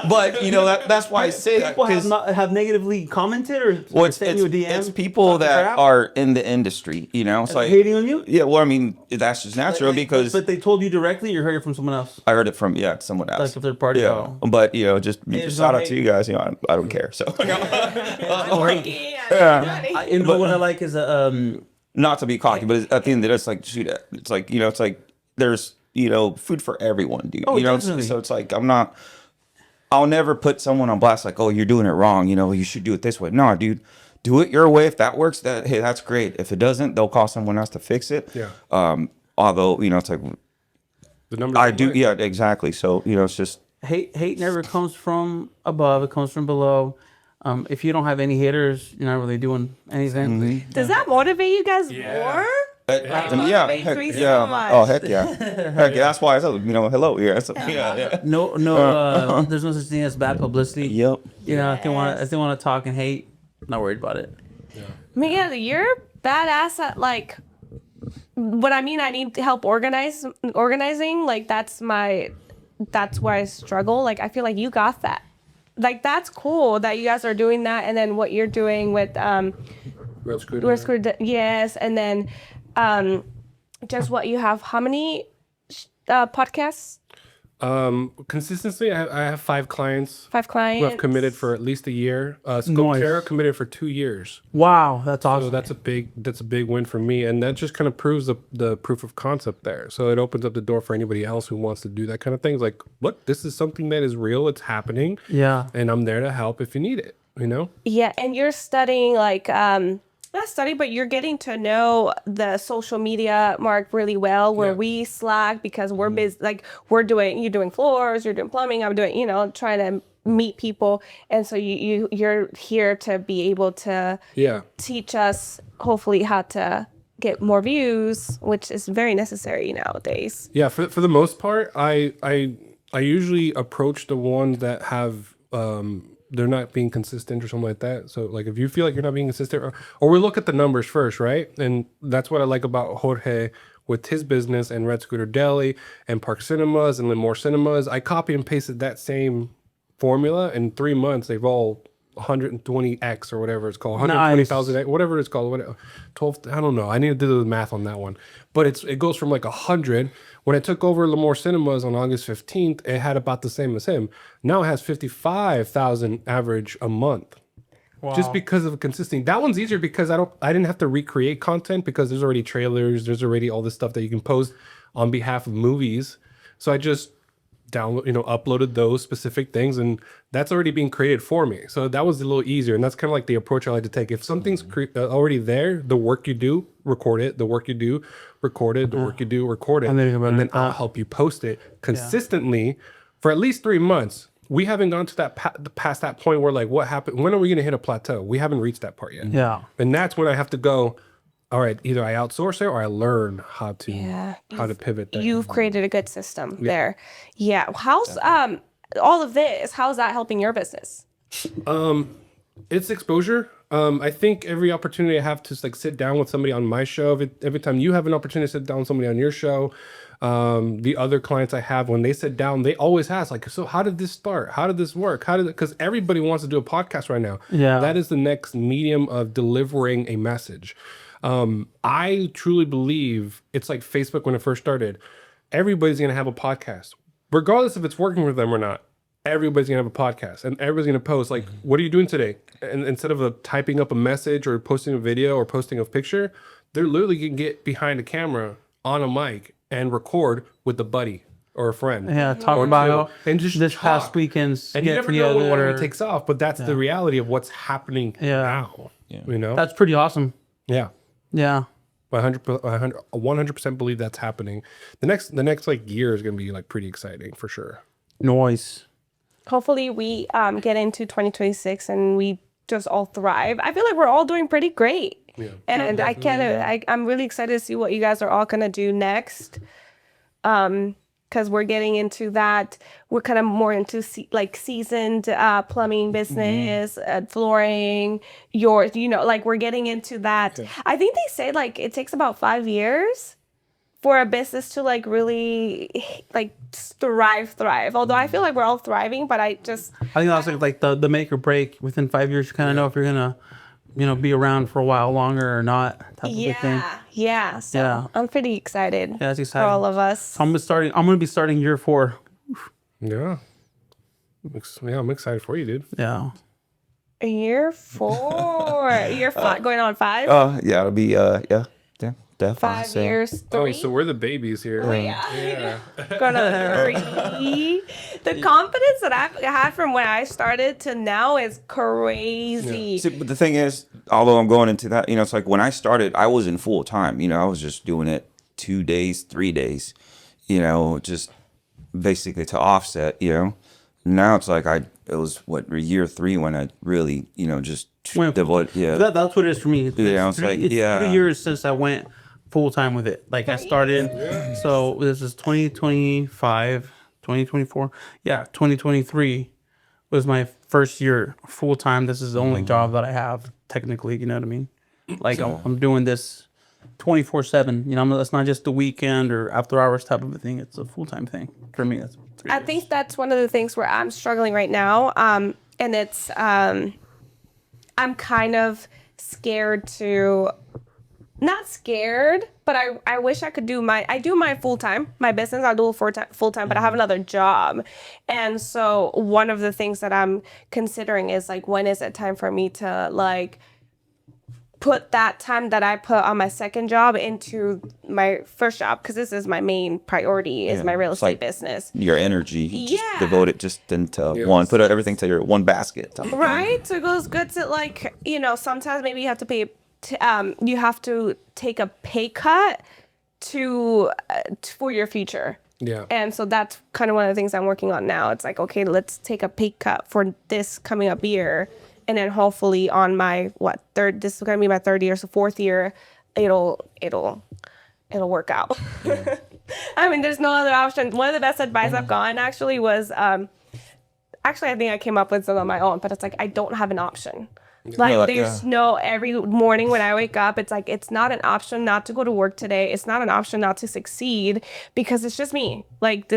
but that's why I say that, People have 'cause- have negatively commented or well, it's sent you a DM. it's people talking that crap? are in the industry. It's like hating on you. Yeah, well, I mean, that's just natural because But they told you directly. You heard it from someone else. I heard it from someone else, Like a third party. Yeah, Oh. but just It's shout not out to hate. you guys. I don't care. So You know what I like is not to be cocky, but at the end of it, it's like shoot. It's like it's like there's food for everyone, dude. Oh, So definitely. it's like I'll never put someone on blast like, oh, you're doing it wrong. You should do it this way. No, dude, do it your way. If that works, hey, that's great. If it doesn't, they'll call someone else to fix it. Yeah. Although it's like The numbers. I don't do. lie. Yeah, exactly. So it's just hate never comes from above. It comes from below. If you don't have any haters, you're not really doing anything. Does that motivate you guys Yeah. more? yeah, Thanks heck, me so yeah. much. Oh heck yeah, heck yeah. That's why I said hello. Yeah, yeah. No, there's no such thing as bad publicity. Yep. If they want to talk and hate, not worried about it. Miguel, you're badass at like what I mean. I need help organizing. Like that's where I struggle. Like I feel like you got that. Like that's cool that you guys are doing that, and then what you're doing with Red Scooter. yes, and then just what you have. How many podcasts? Consistency. I have 5 clients 5 clients. who have committed for at least a year. Nice. Sculptera committed for 2 years. Wow, that's awesome. So that's a big win for me, and that just kind of proves the proof of concept there. So it opens up the door for anybody else who wants to do that kind of thing. It's like, look, this is something that is real. It's happening. Yeah. And I'm there to help if you need it. Yeah, and you're studying like not study, but you're getting to know the social media mark really well. Where Yeah. we slack because we're busy. Like you're doing floors, you're doing plumbing. I'm doing trying to meet people, and so you're here to be able to teach us hopefully how to get more views, which is very necessary nowadays. Yeah, for the most part, I usually approach the ones that have they're not being consistent or something like that. So like if you feel like you're not being consistent, or we look at the numbers first, right? And that's what I like about Jorge with his business and Red Scooter Deli and Park Cinemas and then more cinemas. I copy and pasted that same formula in 3 months. They've all 120x or whatever it's called, 120,000, whatever it's called, whatever, 12. I don't know. I need to do the math on that one, but it goes from like 100. When I took over Lemoore Cinemas on August 15th, it had about the same as him. Now it has 55,000 average a month. Wow. Just because of consistency. That one's easier because I didn't have to recreate content because there's already trailers, there's already all this stuff that you can post on behalf of movies. So I just uploaded those specific things, and that's already being created for me. So that was a little easier, and that's kind of like the approach I like to take. If something's already there, the work you do, record it. The work you do, record it. The work you do, record it, and then I'll help you post it consistently for at least 3 months. We haven't gone to past that point where like what happened. When are we going to hit a plateau? We haven't reached that part yet. Yeah, and that's when I have to go. All right, either I outsource it or I learn how to pivot there. You've created a good system there. Yeah. How's all of this? How's that helping your business? It's exposure. I think every opportunity I have to like sit down with somebody on my show, every time you have an opportunity to sit down with somebody on your show, the other clients I have, when they sit down, they always ask like, so how did this start? How did this work? Because everybody wants to do a podcast right now. Yeah. That is the next medium of delivering a message. I truly believe it's like Facebook when it first started. Everybody's going to have a podcast, regardless if it's working with them or not. Everybody's going to have a podcast, and everybody's going to post like, what are you doing today? And instead of typing up a message or posting a video or posting a picture, they're literally going to get behind a camera on a mic and record with a buddy or a friend. Yeah, talk about and just this talk. past weekend's And you never know when one takes off, but that's the reality of what's happening now. Yeah. That's pretty awesome. Yeah. Yeah. 100% believe that's happening. The next like year is going to be like pretty exciting for sure. Noise. Hopefully we get into 2026 and we just all thrive. I feel like we're all doing pretty great. Yeah. And I'm really excited to see what you guys are all going to do next. because we're getting into that. We're kind of more into seasoned plumbing business, flooring, like we're getting into that. Yeah. I think they say like it takes about 5 years for a business to like really like thrive. Although I feel like we're all thriving, but I think that's like the make or break. Within 5 years, you kind of know if you're gonna, be around for a while longer or not. Type of a thing. Yeah. So Yeah. I'm pretty excited. Yeah, that's for exciting. all of us. So I'm gonna be starting year 4. Yeah. I'm excited for you, dude. Yeah. Year 4, year 5, going on 5. Yeah, it'll be definitely. 5 So, years. 3. Oh, so we're the babies here. Yeah. Gonna 3. The confidence that I've had from when I started to now is crazy. See, but the thing is, although I'm going into that, it's like when I started, I wasn't full time. I was just doing it 2 days, 3 days, just basically to offset. Now it's like it was year 3 when I really, just devoted. Yeah, That's what it is for me. It's 3 3 years since I went full time with it. Like I started, so this is 2025, 2024. Yeah, 2023 was my first year full time. This is the only job that I have technically. You know what I mean? Like I'm doing this 24/7. It's not just the weekend or after hours type of a thing. It's a full time thing for me. That's 3 I years. think that's one of the things where I'm struggling right now. And it's, I'm kind of scared to, not scared, but I wish I could do I do my full time, my business, I do it full time, but I have another job. And so one of the things that I'm considering is like, when is it time for me to like, put that time that I put on my second job into my first job, because this is my main priority, is my real it's estate like business. your energy, just Yeah. devote it just into one. Put everything to your one basket. Right? So it goes good to like, sometimes maybe you have to you have to take a pay cut for your future. Yeah. And so that's kind of one of the things I'm working on now. It's like, okay, let's take a pay cut for this coming up year. And then hopefully on my this is gonna be my 3rd year, so 4th year, it'll work out. I mean, there's no other option. One of the best advice I've gotten actually was actually I think I came up with it on my own, but it's like I don't have an option. Like there's no, every morning when I wake up, it's like it's not an option not to go to work today. It's not an option not to succeed, because it's just me. Like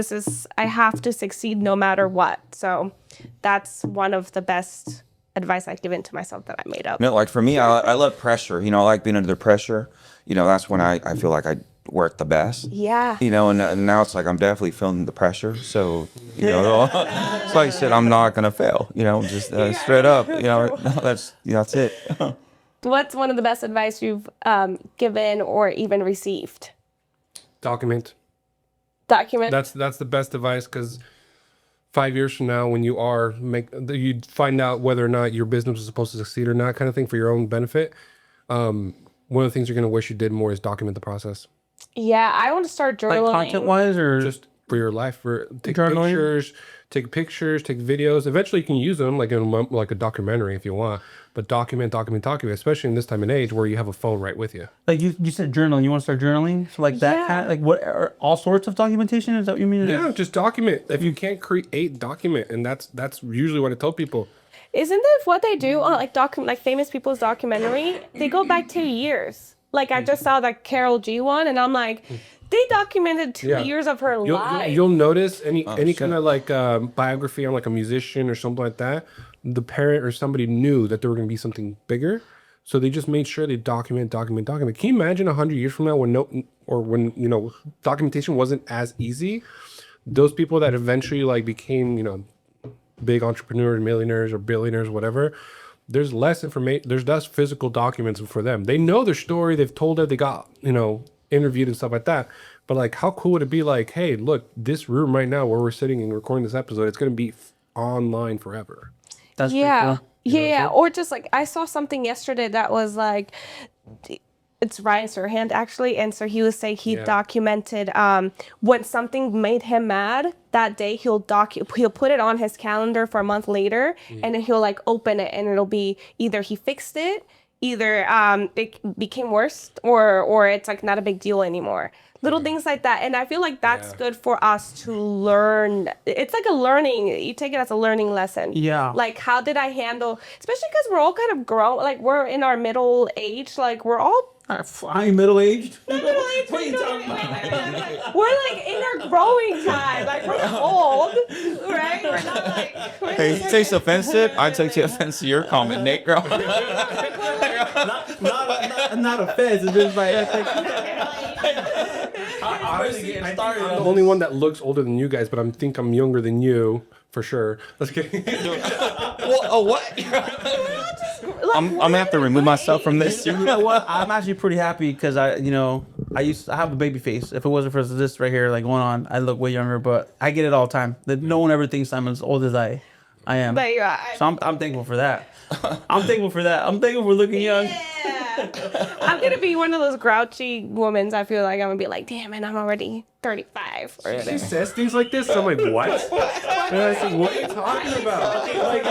I have to succeed no matter what. So that's one of the best advice I've given to myself that I made up. Like for me, I love pressure. I like being under pressure. That's when I feel like I work the best. Yeah. And now it's like I'm definitely feeling the pressure. So, it's like shit, I'm not gonna fail. Just straight up. That's it. What's one of the best advice you've given or even received? Document. Document. That's the best advice, because 5 years from now, when you find out whether or not your business is supposed to succeed or not, kind of thing, for your own benefit. One of the things you're gonna wish you did more is document the process. Yeah, I want to start journaling. Like content wise, or Just for your life, take Journaling? pictures, take videos. Eventually, you can use them like a documentary if you want. But document, especially in this time and age where you have a phone right with you. like you said journaling. You want to start journaling? So like that Yeah. kind of, like what are all sorts of documentation? Is that what you mean? Yeah, just document. If you can't create, document, and that's usually what I tell people. Isn't that what they do on like famous people's documentary? They go back 2 years. Like I just saw that Carol G one, and I'm like, they documented 2 years of her life. You'll notice any kind of like biography on like a musician or something like that. The parent or somebody knew that there were going to be something bigger, so they just made sure they document. Can you imagine 100 years from now when documentation wasn't as easy? Those people that eventually like became big entrepreneurs, millionaires, or billionaires, whatever. There's less information. There's less physical documents for them. They know their story. They've told it. They got interviewed and stuff like that. But like, how cool would it be? Like, hey, look, this room right now where we're sitting and recording this episode, it's gonna be online forever. That's pretty Yeah. cool. Yeah. Or just like I saw something yesterday that was like, it's Ryan Serhant actually, and so he was saying he documented when something made him mad that day. He'll put it on his calendar for a month later, and then he'll like open it, and it'll be either he fixed it, either it became worse or it's like not a big deal anymore. Little things like that. And I feel like that's good for us to learn. It's like a learning, you take it as a learning lesson. Yeah. Like, how did I handle, especially because we're all kind of grown, like we're in our middle age, like we're all I'm middle aged. What are you talking about? We're like in our growing time. Like we're not old, right? We're not like. Hey, it takes offensive. I take offense to your comment, Nate, girl. Not offense. It's just like Honestly, I'm the only one that looks older than you guys, but I think I'm younger than you for sure. Let's get. What? I'm gonna have to remove myself from this. You know what? I'm actually pretty happy because I have a baby face. If it wasn't for this right here, like going on, I look way younger. But I get it all the time. That no one ever thinks I'm as old as I am. But yeah, So I'm thankful for that. I'm thankful for that. I'm thankful for looking young. I'm gonna be one of those grouchy women. I feel like I'm gonna be like, damn, man, I'm already 35. Or She whatever. says things like this. I'm like, what? And I said, what are you talking about? Like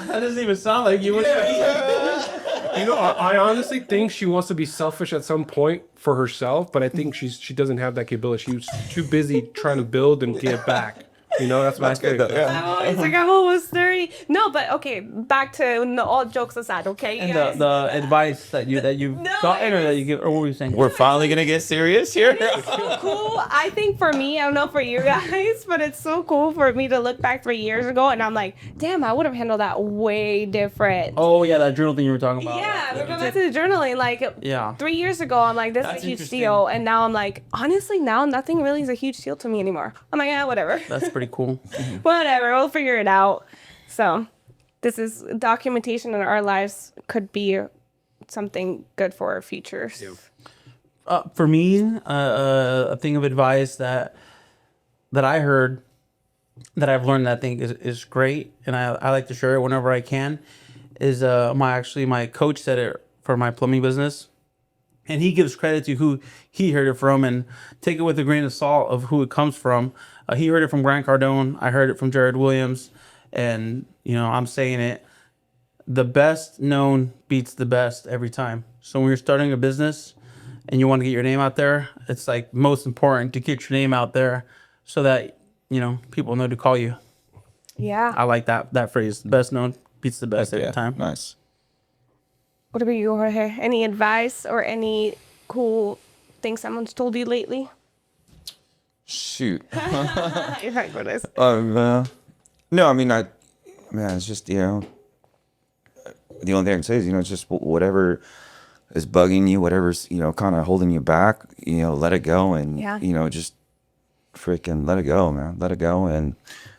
that doesn't even sound like you. You know, I honestly think she wants to be selfish at some point for herself, but I think she doesn't have that capability. She's too busy trying to build and give back. You know, that's my thing. Yeah. It's like I'm almost 30. No, but okay, back to all jokes aside, okay? And guys? the advice that you've No, gotten or that you give, or what were you saying? We're finally gonna get serious here. It's so cool. I think for me, I don't know for you guys, but it's so cool for me to look back 3 years ago and I'm like, damn, I would have handled that way different. Oh yeah, that journal thing you were talking about. Yeah, we're going back to the journaling. Like, Yeah. 3 years ago, I'm like, this That's is a huge interesting. deal. And now I'm like, honestly, now nothing really is a huge deal to me anymore. I'm like, yeah, whatever. That's pretty cool. Whatever, we'll figure it out. So, this is documentation in our lives could be something good for our futures. For me, a thing of advice that I heard that I've learned that I think is great, and I like to share it whenever I can, is my coach said it for my plumbing business, and he gives credit to who he heard it from, and take it with a grain of salt of who it comes from. He heard it from Grant Cardone. I heard it from Jared Williams, and I'm saying it. The best known beats the best every time. So when you're starting a business and you want to get your name out there, it's like most important to get your name out there so that people know to call you. Yeah. I like that phrase. The best known beats the best every time. Nice. What about you, Jorge? Any advice or any cool things someone's told you lately? Shoot. You're right, what is? No, I mean, it's just the only thing I can say is it's just whatever is bugging you, whatever's kind of holding you back, let it go and just freaking let it go, man. Let it go and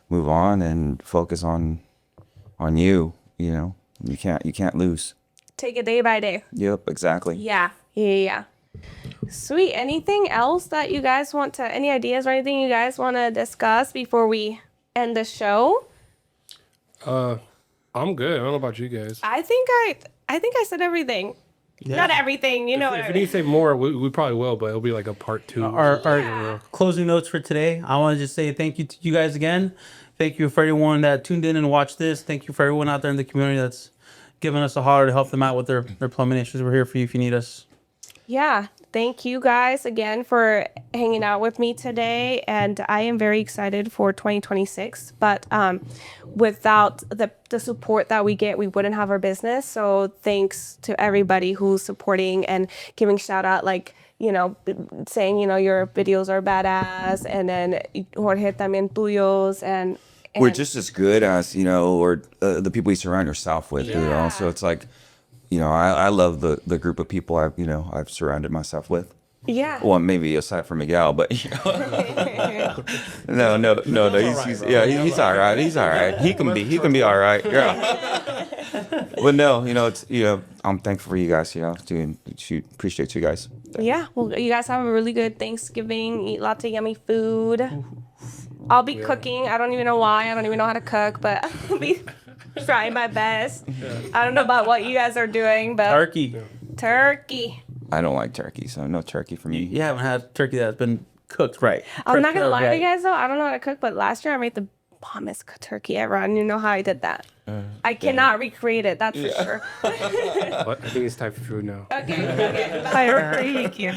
move on and focus on you. You can't lose. Take it day by day. Yep, exactly. Yeah. Sweet. Anything else that you guys any ideas or anything you guys want to discuss before we end the show? I'm good. I don't know about you guys. I think I said everything. Yeah. Not everything, If you need to say more, we probably will, but it'll be like a part 2. Our closing notes for today. I want to just say thank you to you guys again. Thank you for everyone that tuned in and watched this. Thank you for everyone out there in the community that's giving us a holler to help them out with their plumbing issues. We're here for you if you need us. Yeah. Thank you guys again for hanging out with me today. And I am very excited for 2026. But without the support that we get, we wouldn't have our business. So thanks to everybody who's supporting and giving shout out, saying, your videos are badass. And then Jorge también tuyos. And We're just as good as, or the people you surround yourself with. Yeah. So it's like, I love the group of people I've surrounded myself with. yeah. Well, maybe aside from Miguel, but no. He's all right. He's all right. He can be all right. Yeah. But no, it's I'm thankful for you guys. Appreciate you guys. Yeah, well, you guys have a really good Thanksgiving. Eat lots of yummy food. I'll be cooking. I don't even know why. I don't even know how to cook, but I'll be trying my best. I don't know about what you guys are doing, but turkey. I don't like turkey, so no turkey for me. You haven't had turkey that's been cooked right. I'm not gonna lie to Right. you guys though. I don't know how to cook, but last year I made the bombest turkey ever. I didn't even know how I did that. I cannot recreate it. That's for sure. But I think it's time for food now. Okay. Bye. Thank you.